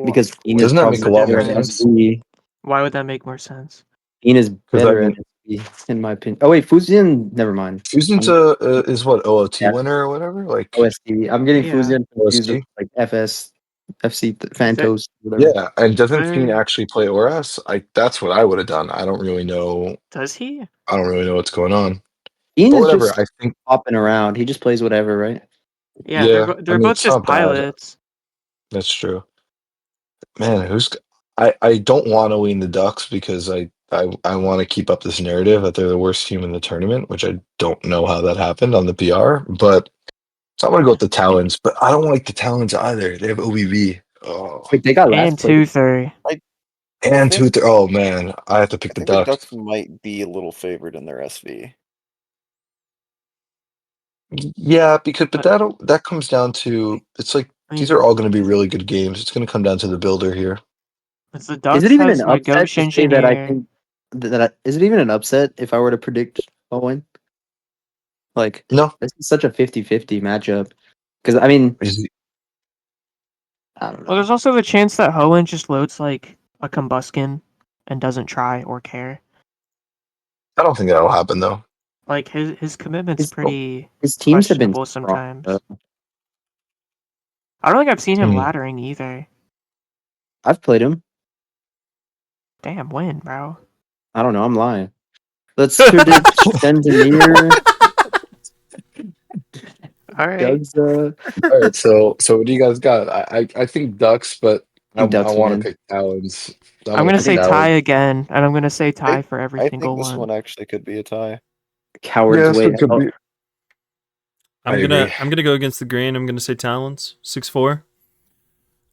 S7: because Fiend is
S2: Doesn't that
S4: What's
S2: make
S4: the
S2: a
S7: probably
S2: lot more
S7: better at
S4: difference?
S2: sense?
S7: SV.
S4: Why would that make more sense?
S7: Fiend is
S2: Because I
S7: better at
S2: mean,
S7: SV, in my opinion. Oh wait, Fusion. Never mind.
S2: Fusion's
S7: I'm,
S2: is what OOT
S7: yeah,
S2: winner or whatever. Like
S7: OST. I'm getting
S4: Yeah,
S7: Fusion confused with
S2: OST.
S7: like FS, FC,
S4: They're,
S7: Phantos, whatever.
S2: Yeah, and doesn't Fiend
S4: they're,
S2: actually play Oras? That's what I would have done. I don't really know.
S4: does he?
S2: I don't really know what's going on.
S7: Fiend
S2: But
S7: is
S2: whatever.
S7: just
S2: I think.
S7: hopping around. He just plays whatever, right?
S4: Yeah,
S2: Yeah. I
S4: they're
S2: mean,
S4: both
S2: it's
S4: just
S2: not bad.
S4: pilots.
S2: That's true. Man, I don't want to win the Ducks because I want to keep up this narrative that they're the worst team in the tournament, which I don't know how that happened on the PR, but so I'm gonna go with the Talons, but I don't like the Talons either. They have OBB. Oh,
S7: Wait, they got
S4: And
S7: last place.
S4: 2-3.
S3: I
S2: and
S3: think
S2: oh man, I have to pick
S3: I
S2: the
S3: think the
S2: Ducks.
S3: Ducks might be a little favored in their SV.
S2: Yeah, but
S4: But
S2: that comes down to it's like
S4: I
S2: these
S4: mean,
S2: are all going to be really good games. It's going to come down to the builder here.
S4: it's the
S7: Is it
S4: Ducks
S7: even an
S4: has my goat
S7: upset to say that I
S4: Shengineer.
S7: think is it even an upset if I were to predict Owen? Like,
S2: No,
S7: this is such a 50-50 matchup. Because I mean,
S2: is-
S7: I don't
S4: Well,
S7: know.
S4: there's also the chance that Hoenn just loads like a combuskin and doesn't try or care.
S2: I don't think that'll happen though.
S4: Like his commitment's
S7: His-
S4: pretty
S7: His teams have been
S4: questionable
S7: strong,
S4: sometimes.
S7: though.
S4: I don't think I've seen him
S2: Hmm.
S4: laddering either.
S7: I've played him.
S4: Damn, when, bro?
S7: I don't know. I'm lying. Let's predict Shengineer.
S4: All right.
S7: Doug's.
S2: All right, so what do you guys got? I think Ducks, but I
S7: think Ducks
S2: want
S7: win.
S2: to pick Talons.
S4: I'm gonna say tie
S2: Talons.
S4: again, and I'm gonna say tie for every
S3: I
S4: single
S3: think this
S4: one.
S3: one actually could be a tie.
S7: Coward's
S2: Yeah, so
S7: way
S2: it could
S7: out.
S2: be. I agree.
S1: I'm gonna go against the grain. I'm gonna say Talons 6-4.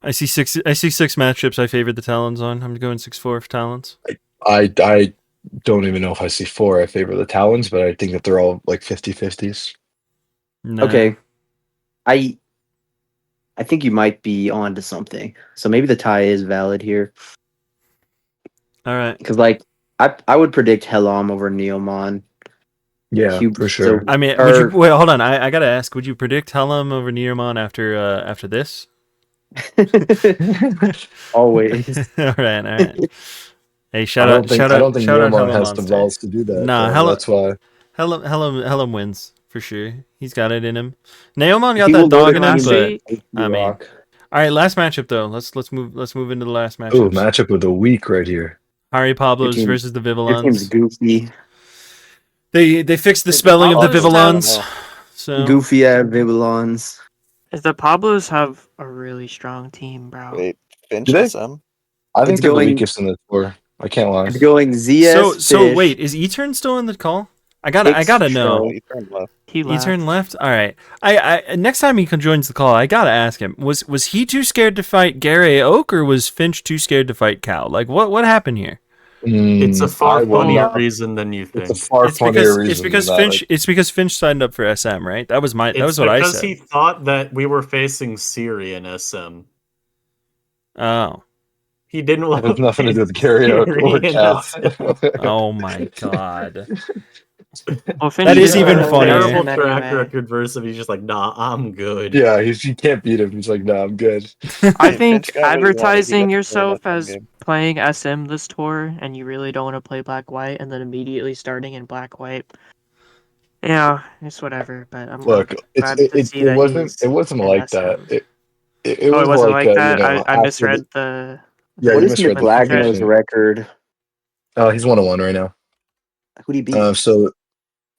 S1: I see six matchups I favor the Talons on. I'm going 6-4 for Talons.
S2: I don't even know if I see 4. I favor the Talons, but I think that they're all like 50-50s.
S1: Nah.
S7: Okay. I think you might be onto something. So maybe the tie is valid here.
S1: All right.
S7: Because like I would predict Helam over Neomon.
S2: Yeah,
S7: Hubert
S2: for sure.
S1: I mean,
S7: Or-
S1: would you wait? Hold on. I gotta ask. Would you predict Helm over Nearmon after this?
S7: Always.
S1: All right. Hey,
S2: I
S1: shout
S2: don't
S1: out!
S2: think
S1: Shout
S2: I
S1: out!
S2: don't think
S1: Shout out!
S2: Neomon
S1: Helm
S2: has the
S1: Monster.
S2: balls to do that.
S1: Nah,
S2: though.
S1: Helm.
S2: That's why.
S1: Helm wins for sure. He's got it in him. Naomon got
S7: He
S1: that
S7: will
S1: dog
S7: load
S1: in
S7: it
S1: him,
S7: on
S1: but
S7: the
S1: I mean,
S7: rock.
S1: all right. Last matchup though. Let's move into the last
S2: Ooh,
S1: matchup.
S2: matchup of the week right here.
S1: Harry Pablos
S7: Your team-
S1: versus the
S7: Your team's
S1: Vivillons.
S7: goofy.
S1: They fixed the
S4: Did the
S1: spelling of the
S4: Pablos
S1: Vivillons.
S3: have-
S1: So
S7: Goofy at Babylons.
S4: The Pablos have a really strong team, bro.
S3: Wait, Finch
S2: Do they?
S3: SM?
S2: I think
S7: It's
S2: they're the
S7: going-
S2: weakest in the tour. I can't lie.
S7: It's going ZS.
S1: so
S7: Fish,
S1: wait, is E-Turn still in the call? I gotta know.
S3: Oh, he turned left.
S4: He left.
S1: E-Turn left. All right. I next time he joins the call, I gotta ask him. Was he too scared to fight Gary Oak, or was Finch too scared to fight Cal? Like what happened here?
S6: It's a
S2: I
S6: far
S2: would
S6: funnier
S2: not-
S6: reason than you think.
S2: It's a far funnier reason.
S1: It's because
S2: than
S1: Finch.
S2: that.
S1: It's because Finch signed up for SM, right? That was what I
S6: because
S1: said.
S6: he thought that we were facing Siri in SM.
S1: Oh.
S6: He didn't
S2: It
S6: want
S2: has nothing to do with Gary Oak or
S6: in
S2: Cal.
S1: Oh my god.
S4: Well, Finch
S1: That is
S4: did
S1: even
S4: go to
S1: funnier.
S6: Terrible
S4: SM
S6: track
S4: anyway.
S6: record versus he's just like, nah, I'm good.
S2: Yeah, you can't beat him. He's like, no, I'm good.
S4: I
S3: If
S4: think
S3: Finch got what he wanted, he
S4: advertising
S3: got to
S4: yourself
S3: play an
S4: as
S3: SM game.
S4: playing SM this tour and you really don't want to play black white and then immediately starting in black white. Yeah, it's whatever. But I'm
S2: Look,
S4: glad to see that
S2: it wasn't
S4: in
S2: like
S4: SM.
S2: that. It
S4: Oh, it
S2: was
S4: wasn't
S2: like
S4: like that.
S2: you know,
S4: I
S2: after
S4: misread the.
S2: Yeah,
S7: What
S2: you
S7: is
S2: misread the
S7: McLagno's
S2: position.
S7: record?
S2: He's 1-1 right now.
S7: Who'd he beat?
S2: So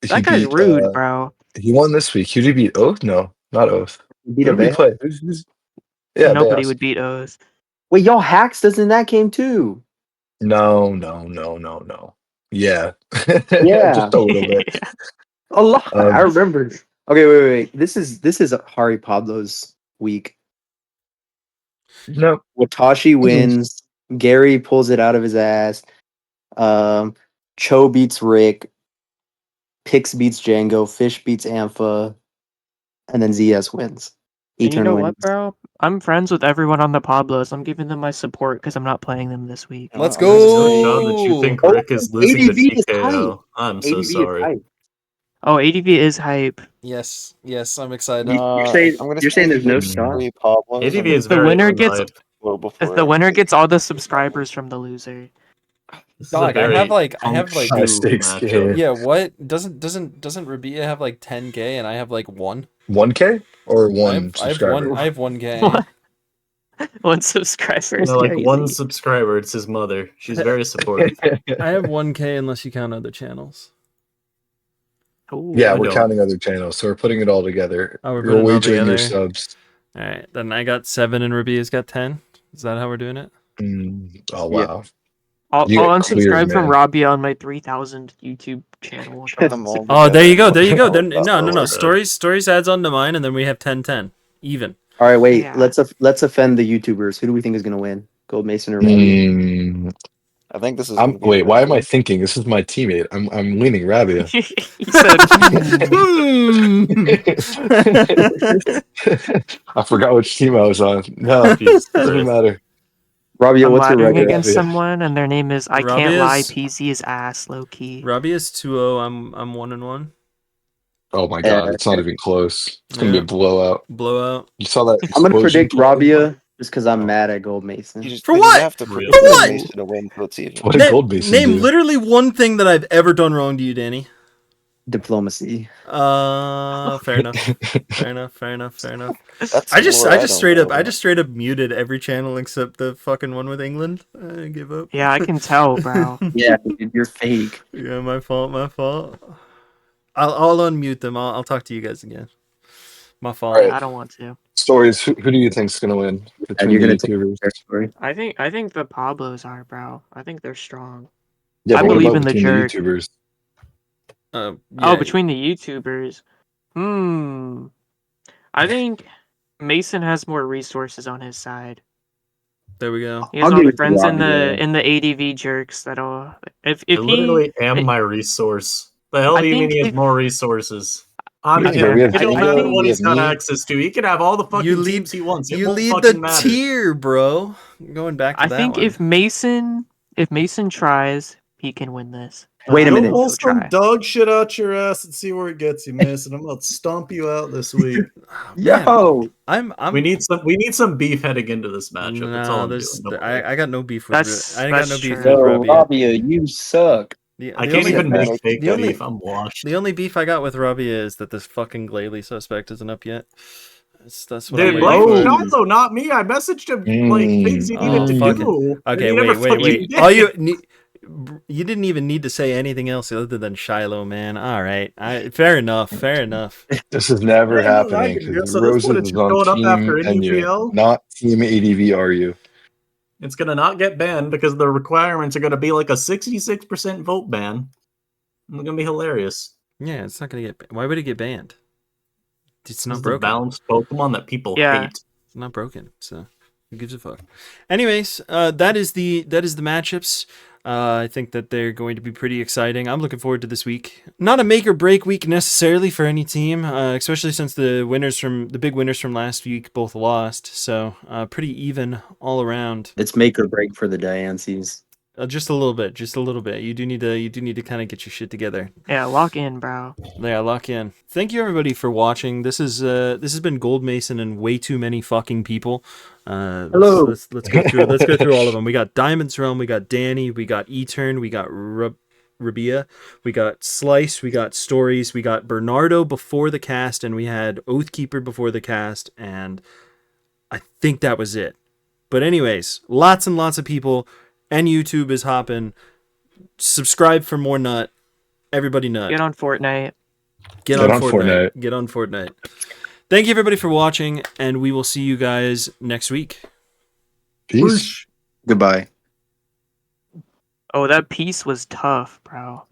S2: he
S4: That guy's
S2: beat.
S4: rude, bro.
S2: He won this week. Who did he beat? Oath? No, not Oath.
S7: He beat
S2: Who did he
S7: Avea?
S2: play? Yeah,
S4: Nobody
S2: Beos.
S4: would beat O's.
S7: Wait, y'all hacks us in that game too.
S2: No. Yeah,
S7: Yeah.
S2: just a little bit.
S7: A lot.
S2: Um,
S7: I remember. Okay, wait. This is Hari Pablo's week.
S2: No,
S7: Watashi wins. Gary pulls it out of his ass. Cho beats Rick. Pix beats Django. Fish beats Ampha. And then ZS wins.
S4: And you
S7: E-turn
S4: know
S7: wins.
S4: what, bro? I'm friends with everyone on the Pablos. I'm giving them my support because I'm not playing them this week.
S1: Let's
S3: I'm
S1: go.
S3: just
S6: No, that you think
S7: Oh,
S6: Rick is losing
S7: ADV
S6: to
S7: is
S6: TKO. I'm so
S7: ADV is
S6: sorry.
S7: hype.
S4: Oh, ADV is hype.
S1: Yes, I'm excited.
S7: You're saying-
S3: I'm gonna
S7: you're
S3: say
S7: saying there's no
S3: Finch
S7: shot?
S3: free Pablos
S6: ADV
S3: and
S6: is
S4: The
S6: very
S4: winner gets-
S6: unhyped.
S3: go
S4: If
S3: before
S4: the winner
S3: everything.
S4: gets all the subscribers from the loser.
S6: This is
S1: Dog,
S6: a
S1: I
S6: very
S1: have like
S2: high stakes
S6: matchup.
S2: game.
S1: yeah. What doesn't Rabia have like 10K and I have like 1?
S2: 1K or
S1: I
S2: one
S1: have
S2: subscriber.
S1: I have 1K.
S4: What? One subscriber is
S6: No, like
S4: crazy.
S6: one subscriber. It's his mother. She's very supportive.
S1: I have 1K unless you count other channels.
S4: Ooh.
S2: Yeah,
S6: I
S2: we're
S6: don't.
S2: counting other channels, so we're putting it all together.
S1: Oh, we're
S2: You're
S1: putting it all
S2: wagering your
S1: together.
S2: subs.
S1: All right, then I got 7 and Rabia's got 10. Is that how we're doing it?
S2: Oh
S7: Yeah.
S2: wow.
S4: I'll
S2: You get cleared,
S4: unsubscribe from
S2: man.
S4: Rabia on my 3,000 YouTube channel.
S3: Put them all
S1: Oh, there you go.
S3: together.
S1: There you go. Then
S3: That's
S1: no.
S3: all.
S1: Stories adds on to mine, and then we have 10-10 even.
S7: All right, wait.
S4: Yeah.
S7: Let's offend the YouTubers. Who do we think is gonna win? Gold Mason or Rabia?
S3: I think this is. gonna be
S2: Wait, why am I
S3: Rabia.
S2: thinking? This is my teammate. I'm leaning Rabia.
S4: He said,
S2: I forgot which team I was on. No,
S6: Jesus
S2: doesn't
S6: Christ.
S2: matter.
S7: Rabia,
S4: I'm
S7: what's your
S4: laddering
S7: record?
S4: against
S2: Rabia?
S4: someone, and their name is I Can't Lie.
S1: Rabia's-
S4: PC is ass, low key.
S1: Rabia's 2-0. I'm 1-1.
S2: Oh my god, it's not even close. It's gonna be a blowout.
S1: Blowout.
S2: You saw that?
S7: I'm gonna
S2: explosion
S7: predict
S2: play?
S7: Rabia just because I'm mad at Gold Mason.
S3: You just,
S1: For
S3: you
S1: what?
S3: have to
S6: For
S3: predict
S1: what?
S3: Mason to win, so it's even.
S2: What did Gold Mason
S1: Name
S2: do?
S1: literally one thing that I've ever done wrong to you, Danny.
S7: diplomacy.
S1: Fair enough. Fair enough. Fair enough. Fair enough.
S3: That's
S1: I just
S3: don't
S1: straight
S3: know
S1: up, I
S3: about.
S1: just straight up muted every channel except the fucking one with England. I give up.
S4: Yeah, I can tell, bro.
S7: Yeah, dude, you're fake.
S1: Yeah, my fault. My fault. I'll unmute them. I'll talk to you guys again. My fault.
S2: Alright.
S4: Yeah, I don't want to.
S2: Stories. Who do you think's gonna win
S7: And
S2: between
S7: you're
S2: the
S7: gonna take
S2: YouTubers?
S7: territory.
S4: I think the Pablos are, bro. I think they're strong.
S2: Yeah,
S4: I
S2: but what
S4: believe
S2: about
S4: in the
S2: between the
S4: jerk.
S2: YouTubers?
S4: Oh,
S1: Yeah,
S4: between the YouTubers. I think Mason has more resources on his side.
S1: there we go.
S4: He has
S7: I'll
S4: all
S7: give
S4: the
S7: it to
S4: friends in
S7: Rabia.
S4: the ADV jerks that'll
S6: I
S4: if he
S6: literally am
S4: I
S6: my resource. The hell
S4: I
S6: do you mean
S4: think
S6: he has
S4: if
S6: more resources? I'm
S2: Yeah,
S6: him.
S2: we have
S6: It don't
S4: I
S6: matter
S2: Django,
S4: think
S6: what
S2: we
S6: he's
S2: have
S6: got
S2: me.
S6: access to. He can have all the fucking teams he wants. It
S1: You
S6: won't
S1: lead
S6: fucking
S1: the
S6: matter.
S1: tier, bro. Going back to
S4: I
S1: that
S4: think
S1: one.
S4: if Mason tries, he can win this.
S7: Wait a
S4: But
S7: minute.
S5: Go pull
S4: he'll
S5: some
S4: try.
S5: dog shit out your ass and see where it gets you, Mason. I'm gonna stomp you out this week.
S1: Oh, man,
S7: Yo,
S1: I'm
S6: We need some beef heading into this matchup. That's all
S1: no,
S6: I'm
S1: there's
S6: doing. Don't worry.
S1: I got no beef with
S4: That's
S1: I ain't got no beef
S4: true.
S1: with
S7: yo,
S1: Rabia.
S7: Rabia, you suck.
S6: I
S1: The
S6: can't
S1: only
S6: even make
S7: Pathetic.
S6: fake
S1: the only
S6: beef. I'm washed.
S1: the only beef I got with Rabia is that this fucking Glalie suspect isn't up yet. That's what
S6: Dude,
S1: I'm
S6: blame
S1: waiting for.
S6: Shiloh, not me. I messaged him like things he needed
S1: Oh,
S6: to
S1: fucking
S6: do. and
S1: okay.
S6: he never
S1: Wait.
S6: fucking
S1: All
S6: did.
S1: you didn't even need to say anything else other than Shiloh, man. All right, fair enough. Fair enough.
S2: This is never
S5: Yeah, no, I
S2: happening
S5: get
S2: because
S5: you. So this
S2: Roses
S5: one, it's
S2: is
S5: just
S2: on
S5: going up after
S2: Team NU,
S5: NUPL.
S2: not Team ADV-RU.
S6: It's gonna not get banned because the requirements are gonna be like a 66% vote ban. It's gonna be hilarious.
S1: Yeah, it's not gonna get. Why would it get banned? It's
S6: This
S1: not
S6: is the
S1: broken.
S6: balanced Pokemon that people
S4: Yeah.
S6: hate.
S1: It's not broken. So who gives a fuck? Anyways, that is the matchups. I think that they're going to be pretty exciting. I'm looking forward to this week. Not a make or break week necessarily for any team, especially since the big winners from last week both lost. So pretty even all around.
S7: It's make or break for the Diancies.
S1: Just a little bit, just a little bit. You do need to kind of get your shit together.
S4: Yeah, lock in, bro.
S1: Yeah, lock in. Thank you everybody for watching. This has been Gold Mason and way too many fucking people.
S7: Hello.
S1: Let's go through. Let's go through all of them. We got Diamond's Realm. We got Danny. We got E-Turn. We got Rabia. We got Slice. We got Stories. We got Bernardo before the cast, and we had Oathkeeper before the cast, and I think that was it. But anyways, lots and lots of people, and YouTube is hopping. Subscribe for more nut. Everybody nut.
S4: Get on Fortnite.
S1: Get on Fortnite. Get on Fortnite. Thank you everybody for watching, and we will see you guys next week.
S2: Peace.
S7: Goodbye.
S4: Oh, that piece was tough, bro.